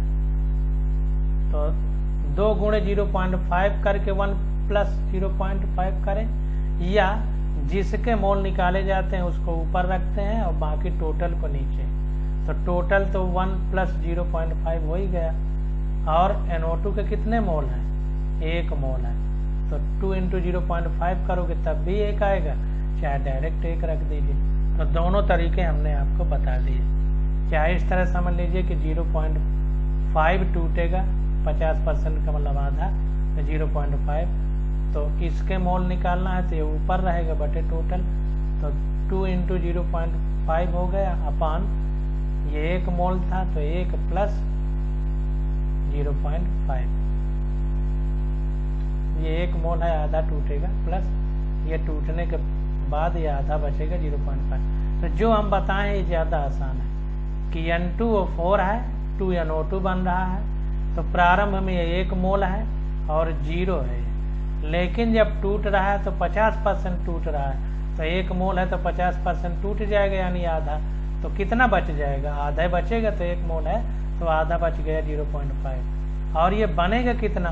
तो 2 × 0.5 करके 1 + 0.5 करें, या जिसके मोल निकाले जाते हैं उसको ऊपर रखते हैं और बाकी टोटल को नीचे। तो टोटल तो 1 + 0.5 हो ही गया। और NO2 के कितने मोल हैं? 1 मोल है, तो 2 × 0.5 करोगे तब भी 1 आएगा, चाहे डायरेक्ट 1 रख दीजिए। तो दोनों तरीके हमने आपको बता दिए। चाहे इस तरह समझ लीजिए कि 0.5 टूटेगा, 50% का मतलब आधा, तो 0.5, तो इसके मोल निकालना है तो ये ऊपर रहेगा बटे टोटल, तो 2 × 0.5 हो गया अपान ये 1 मोल था तो 1 + 0.5, ये 1 मोल है, आधा टूटेगा, प्लस ये टूटने के बाद ये आधा बचेगा 0.5। तो जो हम बताएं ये ज़्यादा आसान है कि N2O4 है, 2 NO2 बन रहा है, तो प्रारंभ में ये 1 मोल है और 0 है, लेकिन जब टूट रहा है तो 50% टूट रहा है, तो 1 मोल है तो 50% टूट जाएगा, यानी आधा। तो कितना बच जाएगा? आधा बचेगा, तो 1 मोल है तो आधा बच गया 0.5। और ये बनेगा कितना?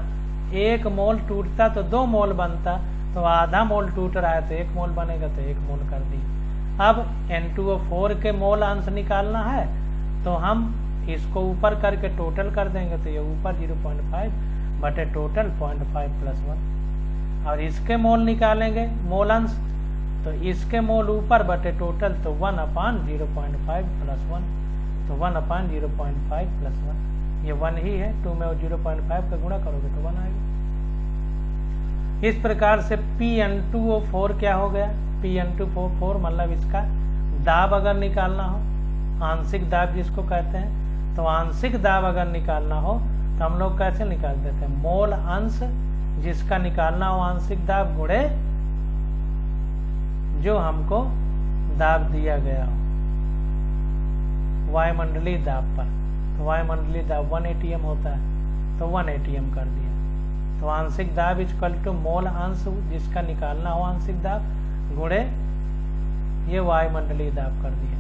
1 मोल टूटता तो 2 मोल बनता, तो आधा मोल टूट रहा है तो 1 मोल बनेगा, तो 1 मोल कर दिए। अब N2O4 के मोल अंश निकालना है तो हम इसको ऊपर करके टोटल कर देंगे, तो ये ऊपर 0.5 बटे टोटल 0.5 + 1। और इसके मोल निकालेंगे मोल अंश, तो इसके मोल ऊपर बटे टोटल, तो 1/0.5 + 1, तो 1/0.5 + 1, ये 1 ही है। 2 में 0.5 का गुणा करोगे तो 1 आएगा। इस प्रकार से PN2O4 क्या हो गया? PN2O4 मतलब इसका दाब अगर निकालना हो, आंशिक दाब जिसको कहते हैं, तो आंशिक दाब अगर निकालना हो तो हम लोग कैसे निकालते थे? मोल अंश जिसका निकालना हो आंशिक दाब गुणे जो हमको दाब दिया गया हो वायुमंडलीय दाब पर। तो वायुमंडलीय दाब 1 atm होता है, तो 1 atm कर दिया। तो आंशिक दाब = मोल अंश जिसका निकालना हो आंशिक दाब गुणे ये वायुमंडलीय दाब कर दिया।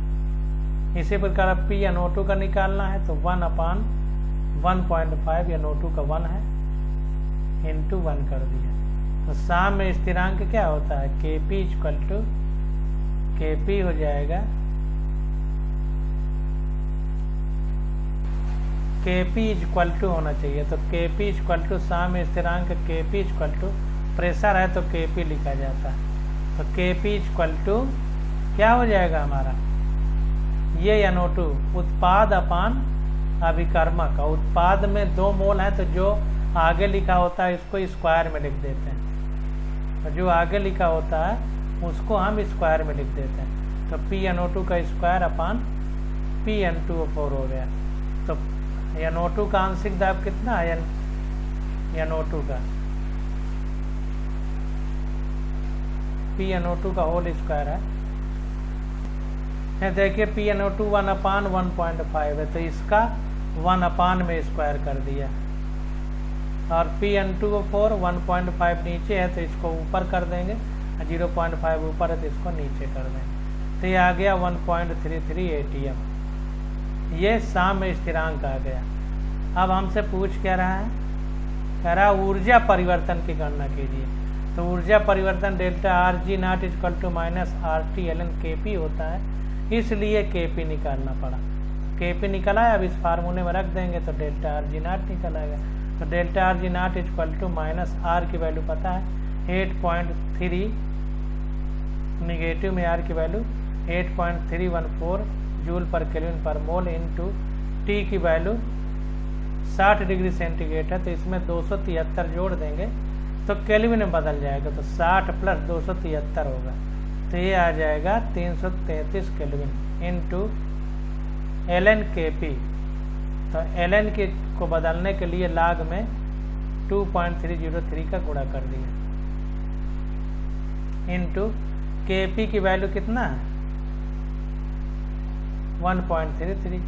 इसी प्रकार अब PNO2 का निकालना है तो 1/1.5, NO2 का 1 है, × 1 कर दिया। तो साम्य स्थिरांक क्या होता है? Kp हो जाएगा, Kp = होना चाहिए, तो Kp = साम्य स्थिरांक, Kp = प्रेशर है तो Kp लिखा जाता है, तो Kp = क्या हो जाएगा हमारा? ये NO2 उत्पाद अपान अभिकर्मक, और उत्पाद में 2 मोल है तो जो आगे लिखा होता है इसको स्क्वायर में लिख देते हैं, तो जो आगे लिखा होता है उसको हम स्क्वायर में लिख देते हैं। तो PNO2 का स्क्वायर अपान PN2O4 हो गया। तो NO2 का आंशिक दाब कितना है? NO2 का PNO2 का होल स्क्वायर है। देखिए PNO2 1/1.5 है, तो इसका 1 में स्क्वायर कर दिया, और PN2O4 1.5 नीचे है तो इसको ऊपर कर देंगे, 0.5 ऊपर है तो इसको नीचे कर देंगे, तो ये आ गया 1.33 ATM। ये साम्य स्थिरांक आ गया। अब हमसे पूछ क्या रहा है? कह रहा है ऊर्जा परिवर्तन की गणना कीजिए। तो ऊर्जा परिवर्तन delta RG naught equal to minus RT ln KP होता है, इसलिए KP निकालना पड़ा। KP निकला है, अब इस फार्मूले में रख देंगे तो डेल्टा RG नॉट निकल आएगा। तो delta RG naught equal to minus R की वैल्यू पता है 8.3, निगेटिव में R की वैल्यू 8.314 जूल पर केल्विन पर मोल इंटू T की वैल्यू 60 डिग्री सेंटीग्रेड है, तो इसमें 273 जोड़ देंगे तो केल्विन में बदल जाएगा, तो 60 प्लस 273 होगा, तो ये आ जाएगा 333 केल्विन इंटू ln KP। तो ln के को बदलने के लिए लाग में 2.303 का गुणा कर दिया इंटू KP की वैल्यू कितना है 1.33।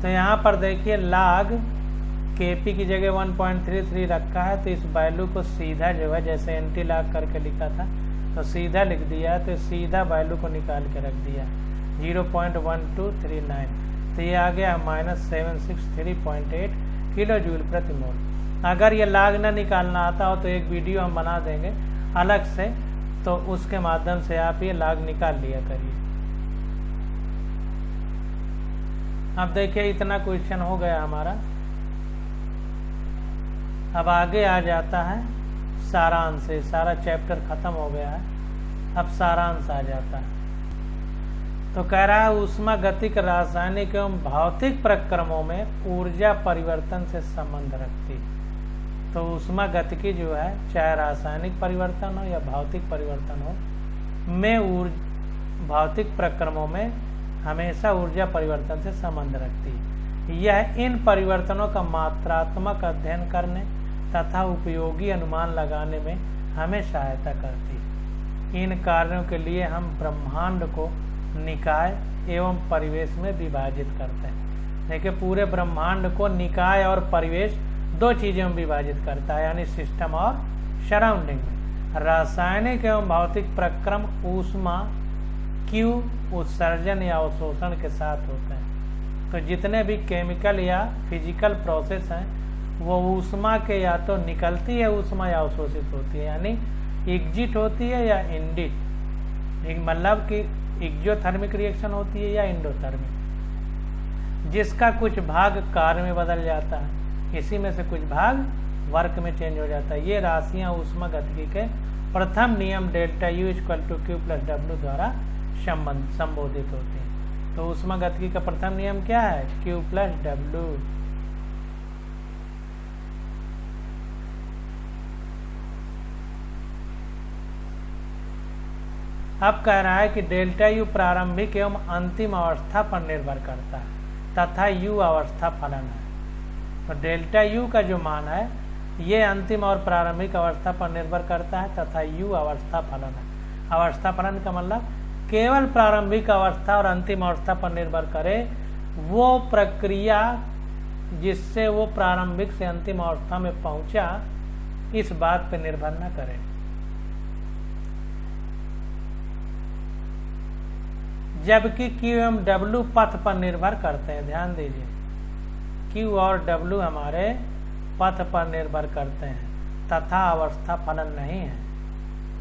तो यहाँ पर देखिए लाग KP की जगह 1.33 रखा है, तो इस वैल्यू को सीधा जो है जैसे एंटी लाग करके लिखा था तो सीधा लिख दिया है, तो सीधा वैल्यू को निकाल के रख दिया 0.1239, तो ये आ गया -763.8 किलो जूल प्रति मोल। अगर ये लाग ना निकालना आता हो तो एक वीडियो हम बना देंगे अलग से, तो उसके माध्यम से आप ये लाग निकाल लिया करिए। अब देखिए इतना क्वेश्चन हो गया हमारा। अब आगे आ जाता है सारांश। सारा चैप्टर खत्म हो गया है, अब सारांश आ जाता है। तो कह रहा है ऊष्मागतिक रासायनिक एवं भौतिक प्रक्रमों में ऊर्जा परिवर्तन से संबंध रखती है। तो ऊष्मागतिकी जो है चाहे रासायनिक परिवर्तन हो या भौतिक परिवर्तन हो में भौतिक प्रक्रमों में हमेशा ऊर्जा परिवर्तन से संबंध रखती है। यह इन परिवर्तनों का मात्रात्मक अध्ययन करने तथा उपयोगी अनुमान लगाने में हमें सहायता करती है। इन कार्यों के लिए हम ब्रह्मांड को निकाय एवं परिवेश में विभाजित करते हैं। देखिए पूरे ब्रह्मांड को निकाय और परिवेश 2 चीजें में विभाजित करता है, यानी सिस्टम और सराउंडिंग में। रासायनिक एवं भौतिक प्रक्रम ऊष्मा क्यू उत्सर्जन या अवशोषण के साथ होते हैं। तो जितने भी केमिकल या फिजिकल प्रोसेस हैं वो ऊष्मा के या तो निकलती है ऊष्मा या अवशोषित होती है, यानी एग्जिट होती है या इंडिट, मतलब कि एक्सोथर्मिक रिएक्शन होती है या इंडोथर्मिक, जिसका कुछ भाग कार्य में बदल जाता है, इसी में से कुछ भाग वर्क में चेंज हो जाता है। ये राशियां ऊष्मागतिकी के प्रथम नियम डेल्टा U = Q + W द्वारा संबोधित होते हैं। तो ऊष्मागतिकी का प्रथम नियम क्या है? Q + W। अब कह रहा है कि डेल्टा U प्रारंभिक एवं अंतिम अवस्था पर निर्भर करता है तथा U अवस्था फलन है। तो डेल्टा U का जो मान है ये अंतिम और प्रारंभिक अवस्था पर निर्भर करता है तथा U अवस्था फलन है। अवस्था फलन का मतलब केवल प्रारंभिक अवस्था और अंतिम अवस्था पर निर्भर करे वो प्रक्रिया जिससे वो प्रारंभिक से अंतिम अवस्था में पहुंचा, इस बात पर निर्भर न करे। जबकि Q एवं W पथ पर निर्भर करते हैं। ध्यान दीजिए, Q और W हमारे पथ पर निर्भर करते हैं तथा अवस्था फलन नहीं है।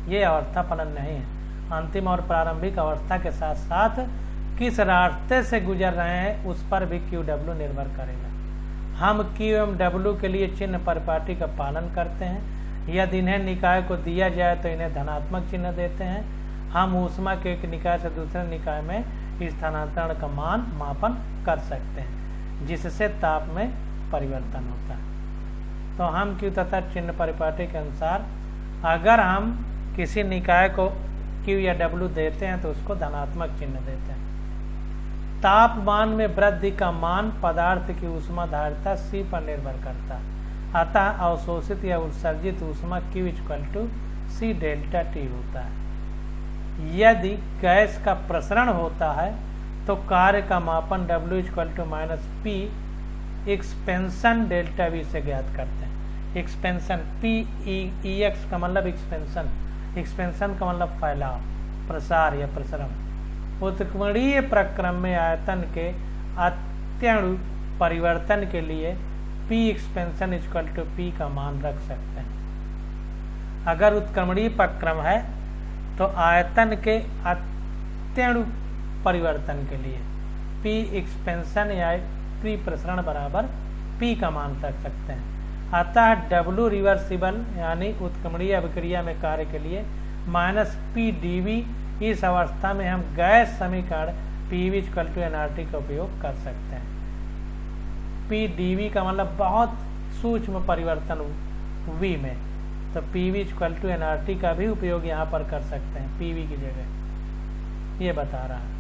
ये अवस्था फलन नहीं है। अंतिम और प्रारंभिक अवस्था के साथ साथ किस रास्ते से गुजर रहे हैं उस पर भी QW निर्भर करेगा। हम Q एवं W के लिए चिन्ह परिपाटी का पालन करते हैं। यदि इन्हें निकाय को दिया जाए तो इन्हें धनात्मक चिन्ह देते हैं। हम ऊष्मा के एक निकाय से दूसरे निकाय में स्थानांतरण का मान मापन कर सकते हैं, जिससे ताप में परिवर्तन होता है। तो हम Q तथा चिन्ह परिपाटी के अनुसार अगर हम किसी निकाय को Q या W देते हैं तो उसको धनात्मक चिन्ह देते हैं। तापमान में वृद्धि का मान पदार्थ की ऊष्माधारिता C पर निर्भर करता है, अतः अवशोषित या उत्सर्जित ऊष्मा Q = C डेल्टा T होता है। यदि गैस का प्रसरण होता है तो कार्य का मापन W = P expansion delta V से ज्ञात करते हैं। एक्सपेंशन PEX का मतलब एक्सपेंशन, एक्सपेंशन का मतलब फैलाव, प्रसार या प्रसरण। उत्क्रमणीय प्रक्रम में आयतन के अत्यणु परिवर्तन के लिए P एक्सपेंशन = P का मान रख सकते हैं। अगर उत्क्रमणीय प्रक्रम है तो आयतन के अत्यणु परिवर्तन के लिए P एक्सपेंशन या P प्रसरण बराबर P का मान रख सकते हैं। अतः W रिवर्सिबल यानी उत्क्रमणीय अभिक्रिया में कार्य के लिए -P dV, इस अवस्था में हम गैस समीकरण PV = nRT का उपयोग कर सकते हैं। P dV का मतलब बहुत सूक्ष्म परिवर्तन V में, तो PV = nRT का भी उपयोग यहाँ पर कर सकते हैं PV की जगह, ये बता रहा है।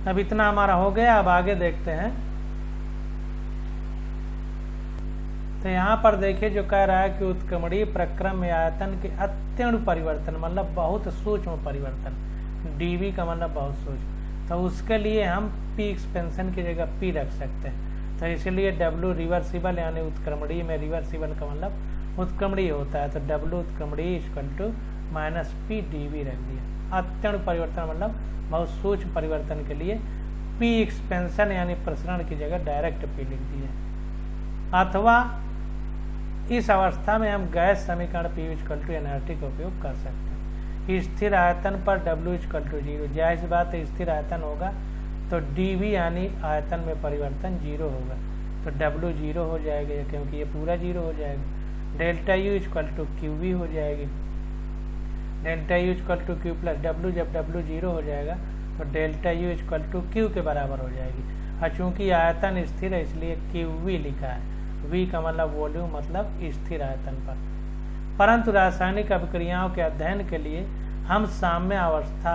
अब इतना हमारा हो गया, अब आगे देखते हैं। तो यहाँ पर देखिए जो कह रहा है कि उत्क्रमणीय प्रक्रम में आयतन के अत्यणु परिवर्तन मतलब बहुत सूक्ष्म परिवर्तन, dV का मतलब बहुत सूक्ष्म, तो उसके लिए हम P एक्सपेंशन की जगह P रख सकते हैं। तो इसलिए W रिवर्सिबल यानी उत्क्रमणीय में रिवर्सिबल का मतलब उत्क्रमणीय होता है, तो W उत्क्रमणीय = -P dV रख दिया। अत्यणु परिवर्तन मतलब बहुत सूक्ष्म परिवर्तन के लिए P एक्सपेंशन यानी प्रसरण की जगह डायरेक्ट P लिख दिया। अथवा इस अवस्था में हम गैस समीकरण PV = nRT का उपयोग कर सकते हैं। स्थिर आयतन पर W = 0, जाहिर सी बात है स्थिर आयतन होगा तो dV यानी आयतन में परिवर्तन 0 होगा, तो W 0 हो जाएगा क्योंकि ये पूरा 0 हो जाएगा। डेल्टा U = QV हो जाएगी। डेल्टा U = Q + W, जब W 0 हो जाएगा तो डेल्टा U = Q के बराबर हो जाएगी। और चूंकि आयतन स्थिर है इसलिए QV लिखा है, V का मतलब वॉल्यूम मतलब स्थिर आयतन पर। परंतु रासायनिक अभिक्रियाओं के अध्ययन के लिए हम साम्य अवस्था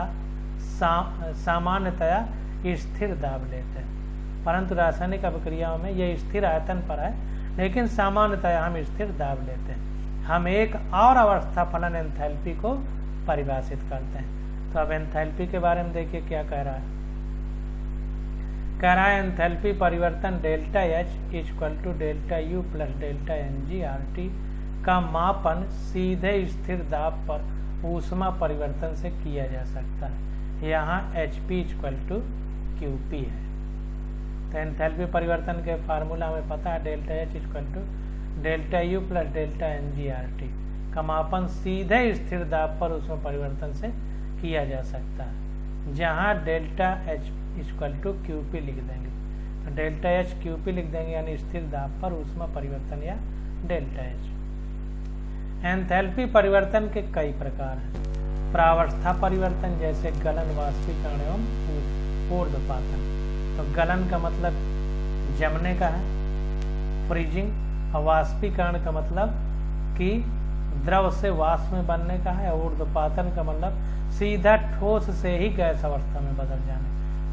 सामान्यतया स्थिर दाब लेते हैं। परंतु रासायनिक अभिक्रियाओं में यह स्थिर आयतन पर है, लेकिन सामान्यतया हम स्थिर दाब लेते हैं। हम एक और अवस्था फलन एंथैल्पी को परिभाषित करते हैं। तो अब एंथैल्पी के बारे में देखिए क्या कह रहा है। कह रहा है एंथैल्पी परिवर्तन delta H = delta U + delta NG/RT का मापन सीधे स्थिर दाब पर ऊष्मा परिवर्तन से किया जा सकता है। यहाँ HP = QP है। तो एंथैल्पी परिवर्तन के फार्मूला हमें पता है, delta H = delta U + delta NG/RT का मापन सीधे स्थिर दाब पर ऊष्मा परिवर्तन से किया जा सकता है, जहाँ डेल्टा H = QP लिख देंगे। तो डेल्टा H QP लिख देंगे यानी स्थिर दाब पर ऊष्मा परिवर्तन या डेल्टा H। एंथैल्पी परिवर्तन के कई प्रकार हैं। प्रावस्था परिवर्तन जैसे गलन, वाष्पीकरण एवं ऊर्ध्वपातन। तो गलन का मतलब जमने का है, फ्रीजिंग, और वाष्पीकरण का मतलब कि द्रव से वाष्प में बनने का है, और ऊर्ध्वपातन का मतलब सीधा ठोस से ही गैस अवस्था में बदल जाने।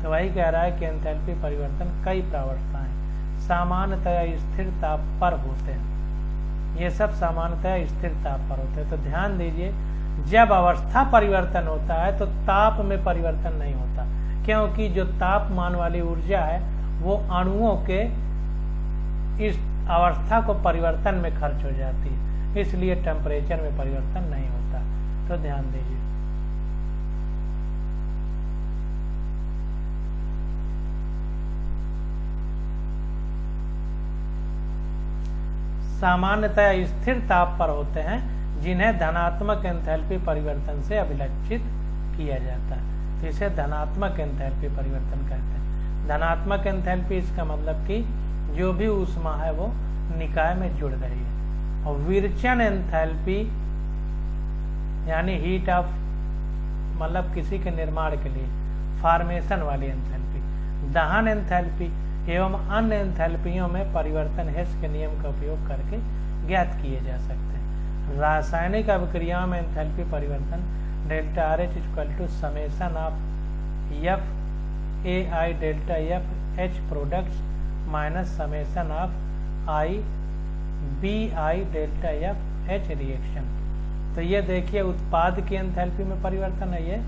तो वही कह रहा है कि एंथैल्पी परिवर्तन कई प्रावस्थाएं सामान्यतया स्थिर ताप पर होते हैं। ये सब सामान्यतया स्थिर ताप पर होते हैं। तो ध्यान दीजिए, जब अवस्था परिवर्तन होता है तो ताप में परिवर्तन नहीं होता, क्योंकि जो तापमान वाली ऊर्जा है वो अणुओं के इस अवस्था को परिवर्तन में खर्च हो जाती है, इसलिए टेम्परेचर में परिवर्तन नहीं होता। तो ध्यान दीजिए। सामान्यतया स्थिर ताप पर होते हैं, जिन्हें धनात्मक एंथैल्पी परिवर्तन से अभिलक्षित किया जाता है। तो इसे धनात्मक एंथैल्पी परिवर्तन कहते हैं। धनात्मक एंथैल्पी इसका मतलब कि जो भी ऊष्मा है वो निकाय में जुड़ रही है। और विरचन एंथैल्पी यानी हीट ऑफ मतलब किसी के निर्माण के लिए फॉर्मेशन वाली एंथैल्पी, दहन एंथैल्पी एवं अन्य एंथैल्पियों में परिवर्तन हेस के नियम का उपयोग करके ज्ञात किए जा सकते हैं। रासायनिक अभिक्रियाओं में एंथैल्पी परिवर्तन delta R H equal to summation of F A I delta F H products minus summation of I B I delta F H reaction. तो ये देखिए उत्पाद की एंथैल्पी में परिवर्तन है, ये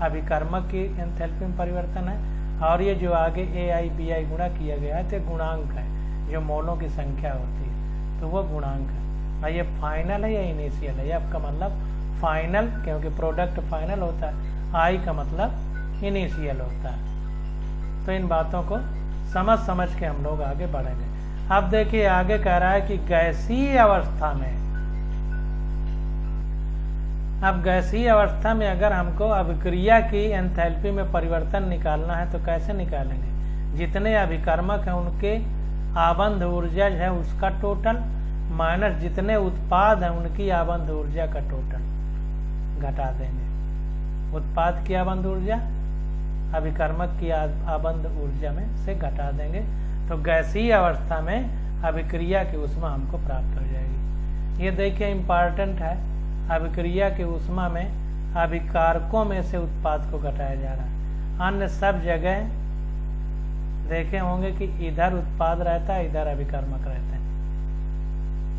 अभिकर्मक की एंथैल्पी में परिवर्तन है, और ये जो आगे ए आई बी आई गुणा किया गया है तो गुणांक है, जो मोलों की संख्या होती है तो वो गुणांक है। और ये फाइनल है या इनिशियल है, ये आपका मतलब फाइनल, क्योंकि प्रोडक्ट फाइनल होता है, आई का मतलब इनिशियल होता है। तो इन बातों को समझ के हम लोग आगे बढ़ेंगे। अब देखिए आगे कह रहा है कि गैसीय अवस्था में, अब गैसीय अवस्था में अगर हमको अभिक्रिया की एंथैल्पी में परिवर्तन निकालना है तो कैसे निकालेंगे? जितने अभिकर्मक हैं उनके आबंध ऊर्जा है उसका टोटल माइनस जितने उत्पाद हैं उनकी आबंध ऊर्जा का टोटल घटा देंगे। उत्पाद की आबंध ऊर्जा अभिकर्मक की आबंध ऊर्जा में से घटा देंगे, तो गैसीय अवस्था में अभिक्रिया की ऊष्मा हमको प्राप्त हो जाएगी। ये देखिए इम्पॉर्टेंट है, अभिक्रिया की ऊष्मा में अभिकारकों में से उत्पाद को घटाया जा रहा है। अन्य सब जगह देखे होंगे कि इधर उत्पाद रहता है, इधर अभिकर्मक रहते हैं।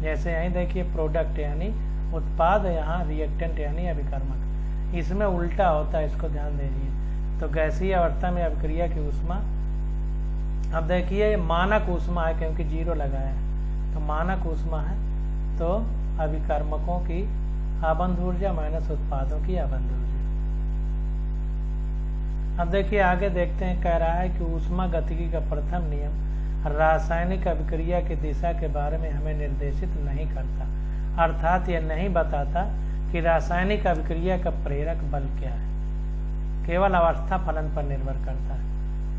जैसे यहीं देखिए प्रोडक्ट यानी उत्पाद, यहाँ रिएक्टेंट यानी अभिकर्मक, इसमें उल्टा होता है, इसको ध्यान दीजिए। तो गैसीय अवस्था में अभिक्रिया की ऊष्मा, अब देखिए मानक ऊष्मा है क्योंकि जीरो लगाया है, तो मानक ऊष्मा है तो अभिकर्मकों की आबंध ऊर्जा माइनस उत्पादों की आबंध ऊर्जा। अब देखिए आगे देखते हैं, कह रहा है कि ऊष्मा गतिकी का प्रथम नियम रासायनिक अभिक्रिया की दिशा के बारे में हमें निर्देशित नहीं करता, अर्थात यह नहीं बताता कि रासायनिक अभिक्रिया का प्रेरक बल क्या है, केवल अवस्था फलन पर निर्भर करता है,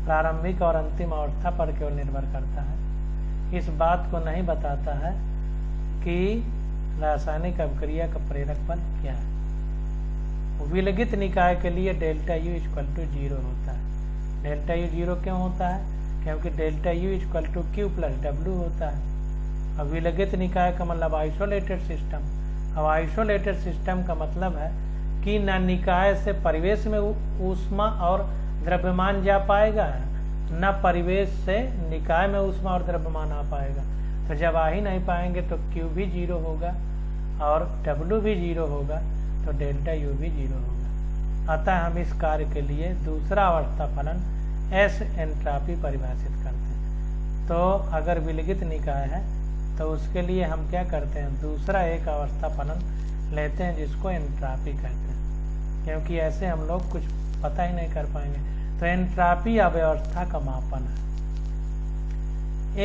प्रारंभिक और अंतिम अवस्था पर केवल निर्भर करता है। इस बात को नहीं बताता है कि रासायनिक अभिक्रिया का प्रेरक बल क्या है। विलगित निकाय के लिए डेल्टा यू इक्वल टू 0 होता है। डेल्टा यू 0 क्यों होता है? क्योंकि delta U equal to Q plus W होता है। अब विलगित निकाय का मतलब आइसोलेटेड सिस्टम। अब आइसोलेटेड सिस्टम का मतलब है कि न निकाय से परिवेश में ऊष्मा और द्रव्यमान जा पाएगा, न परिवेश से निकाय में ऊष्मा और द्रव्यमान आ पाएगा। तो जब आ ही नहीं पाएंगे तो Q भी 0 होगा और W भी 0 होगा, तो डेल्टा U भी 0 होगा। अतः हम इस कार्य के लिए दूसरा अवस्था फलन S एंट्रापी परिभाषित करते हैं। तो अगर विलगित निकाय है तो उसके लिए हम क्या करते हैं, दूसरा एक अवस्था फलन लेते हैं जिसको एंट्रापी कहते हैं, क्योंकि ऐसे हम लोग कुछ पता ही नहीं कर पाएंगे। तो एंट्रापी अव्यवस्था का मापन है।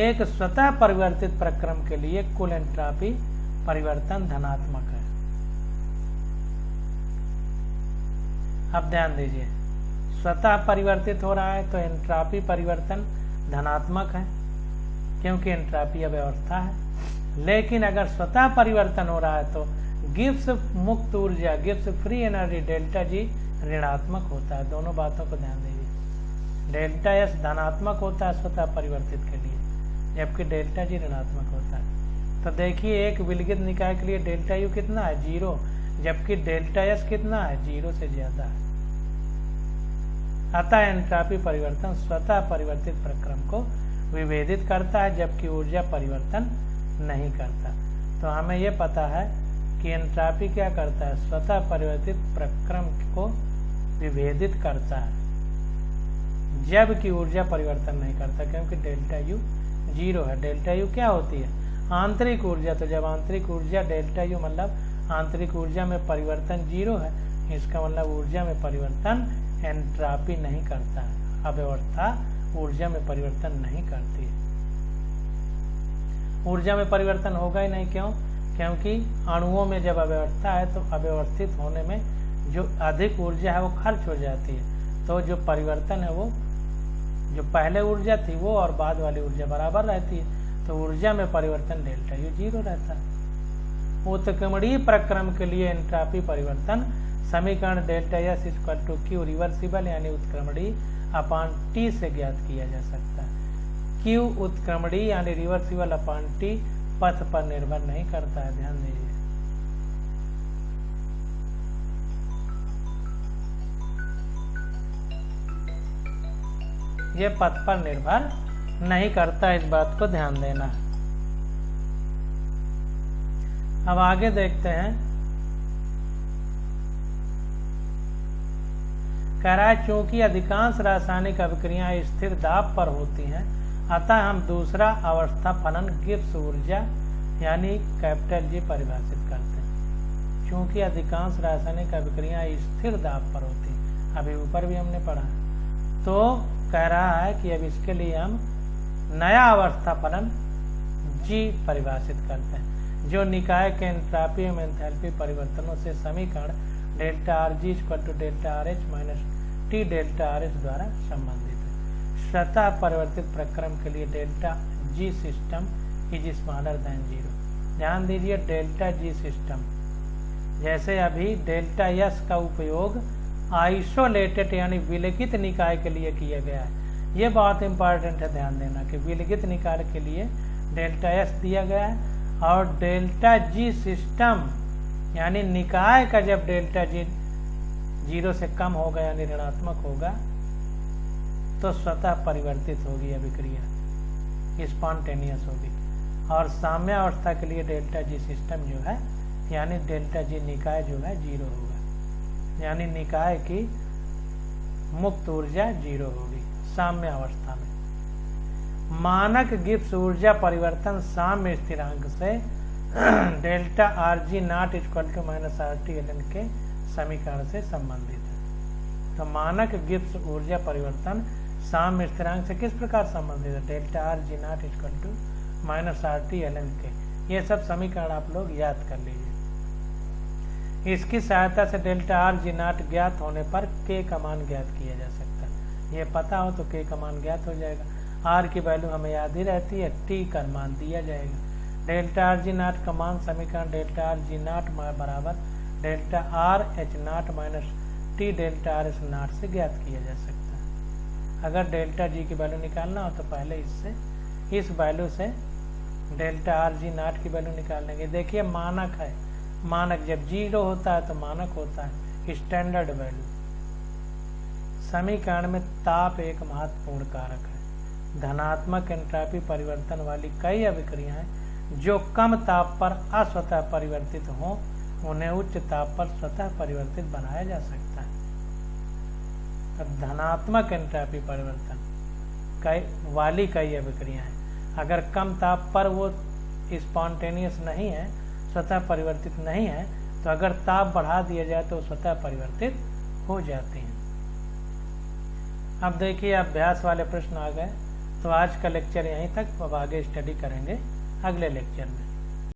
एक स्वतः परिवर्तित प्रक्रम के लिए कुल एंट्रापी परिवर्तन धनात्मक है। अब ध्यान दीजिए, स्वतः परिवर्तित हो रहा है तो एंट्रापी परिवर्तन धनात्मक है क्योंकि एंट्रापी अव्यवस्था है। लेकिन अगर स्वतः परिवर्तन हो रहा है तो गिब्स मुक्त ऊर्जा, Gibbs free energy delta G ऋणात्मक होता है। दोनों बातों को ध्यान दीजिए, डेल्टा एस धनात्मक होता है स्वतः परिवर्तित के लिए, जबकि डेल्टा जी ऋणात्मक होता है। तो देखिए एक विलगित निकाय के लिए डेल्टा यू कितना है, 0, जबकि डेल्टा एस कितना है, 0 से ज्यादा है। अतः एंट्रापी परिवर्तन स्वतः परिवर्तित प्रक्रम को विभेदित करता है, जबकि ऊर्जा परिवर्तन नहीं करता। तो हमें यह पता है कि एंट्रापी क्या करता है, स्वतः परिवर्तित प्रक्रम को विभेदित करता है, जबकि ऊर्जा परिवर्तन नहीं करता, क्योंकि डेल्टा यू 0 है। डेल्टा यू क्या होती है, आंतरिक ऊर्जा। तो जब आंतरिक ऊर्जा डेल्टा यू मतलब आंतरिक ऊर्जा में परिवर्तन 0 है, इसका मतलब ऊर्जा में परिवर्तन एंट्रापी नहीं करता है। अव्यवस्था ऊर्जा में परिवर्तन नहीं करती है। ऊर्जा में परिवर्तन होगा ही नहीं, क्यों? क्योंकि अणुओं में जब अव्यवस्था है तो अव्यवस्थित होने में जो अधिक ऊर्जा है वो खर्च हो जाती है। तो जो परिवर्तन है वो जो पहले ऊर्जा थी वो और बाद वाली ऊर्जा बराबर रहती है। तो ऊर्जा में परिवर्तन डेल्टा यू 0 रहता है। उत्क्रमणीय प्रक्रम के लिए एंट्रॉपी परिवर्तन समीकरण delta S equal to Q reversible यानी उत्क्रमणीय अपान टी से ज्ञात किया जा सकता है। क्यू उत्क्रमणीय यानी रिवर्सिबल अपान टी पथ पर निर्भर नहीं करता है, ध्यान दीजिए। ये पथ पर निर्भर नहीं करता, इस बात को ध्यान देना। अब आगे देखते हैं, कह रहा है चूंकि अधिकांश रासायनिक अभिक्रियाएं स्थिर दाब पर होती हैं, अतः हम दूसरा अवस्था फलन गिब्स ऊर्जा यानी कैपिटल जी परिभाषित करते हैं। चूंकि अधिकांश रासायनिक अभिक्रियाएं स्थिर दाब पर होती हैं, अभी ऊपर भी हमने पढ़ा, तो कह रहा है कि अब इसके लिए हम नया अवस्था फलन जी परिभाषित करते हैं, जो निकाय के एंट्रॉपी एवं एंथैल्पी परिवर्तनों से समीकरण delta R G equal to delta R H minus T delta R H द्वारा संबंधित है। स्वतः परिवर्तित प्रक्रम के लिए delta G system is smaller than 0। ध्यान दीजिए, डेल्टा जी सिस्टम, जैसे अभी डेल्टा एस का उपयोग आइसोलेटेड यानी विलगित निकाय के लिए किया गया है। ये बहुत इंपॉर्टेंट है, ध्यान देना कि विलगित निकाय के लिए डेल्टा एस दिया गया है, और डेल्टा जी सिस्टम यानी निकाय का जब डेल्टा जी 0 से कम होगा यानी ऋणात्मक होगा तो स्वतः परिवर्तित होगी अभिक्रिया, स्पॉन्टेनियस होगी। और साम्यावस्था के लिए डेल्टा जी सिस्टम जो है यानी डेल्टा जी निकाय जो है 0 होगा, यानी निकाय की मुक्त ऊर्जा 0 होगी साम्य अवस्था में। मानक गिब्स ऊर्जा परिवर्तन साम्य स्थिरांक से delta R G naught equal to minus R T L N K समीकरण से संबंधित है। तो मानक गिब्स ऊर्जा परिवर्तन साम्य स्थिरांक से किस प्रकार संबंधित है? Delta R G naught equal to minus R T L N K. ये सब समीकरण आप लोग याद कर लीजिए। इसकी सहायता से डेल्टा आर जी नॉट ज्ञात होने पर के का मान ज्ञात किया जा सकता है। ये पता हो तो के का मान ज्ञात हो जाएगा। आर की वैल्यू हमें याद ही रहती है, टी का मान दिया जाएगा। डेल्टा आर जी नॉट का मान समीकरण डेल्टा आर जी नॉट बराबर delta R H naught minus T delta R H not से ज्ञात किया जा सकता है। अगर डेल्टा जी की वैल्यू निकालना हो तो पहले इससे इस वैल्यू से डेल्टा आर जी नॉट की वैल्यू निकाल लेंगे। देखिए मानक है, मानक जब 0 होता है तो मानक होता है स्टैंडर्ड वैल्यू। समीकरण में ताप एक महत्वपूर्ण कारक है। धनात्मक एंट्रॉपी परिवर्तन वाली कई अभिक्रियाएं जो कम ताप पर अस्वतः परिवर्तित हों उन्हें उच्च ताप पर स्वतः परिवर्तित बनाया जा सकता है। तब धनात्मक एंट्रॉपी परिवर्तन वाली कई अभिक्रियाएं अगर कम ताप पर वो स्पॉन्टेनियस नहीं है, स्वतः परिवर्तित नहीं है, तो अगर ताप बढ़ा दिया जाए तो स्वतः परिवर्तित हो जाती हैं। अब देखिए अभ्यास वाले प्रश्न आ गए। तो आज का लेक्चर यहीं तक, अब आगे स्टडी करेंगे अगले लेक्चर में।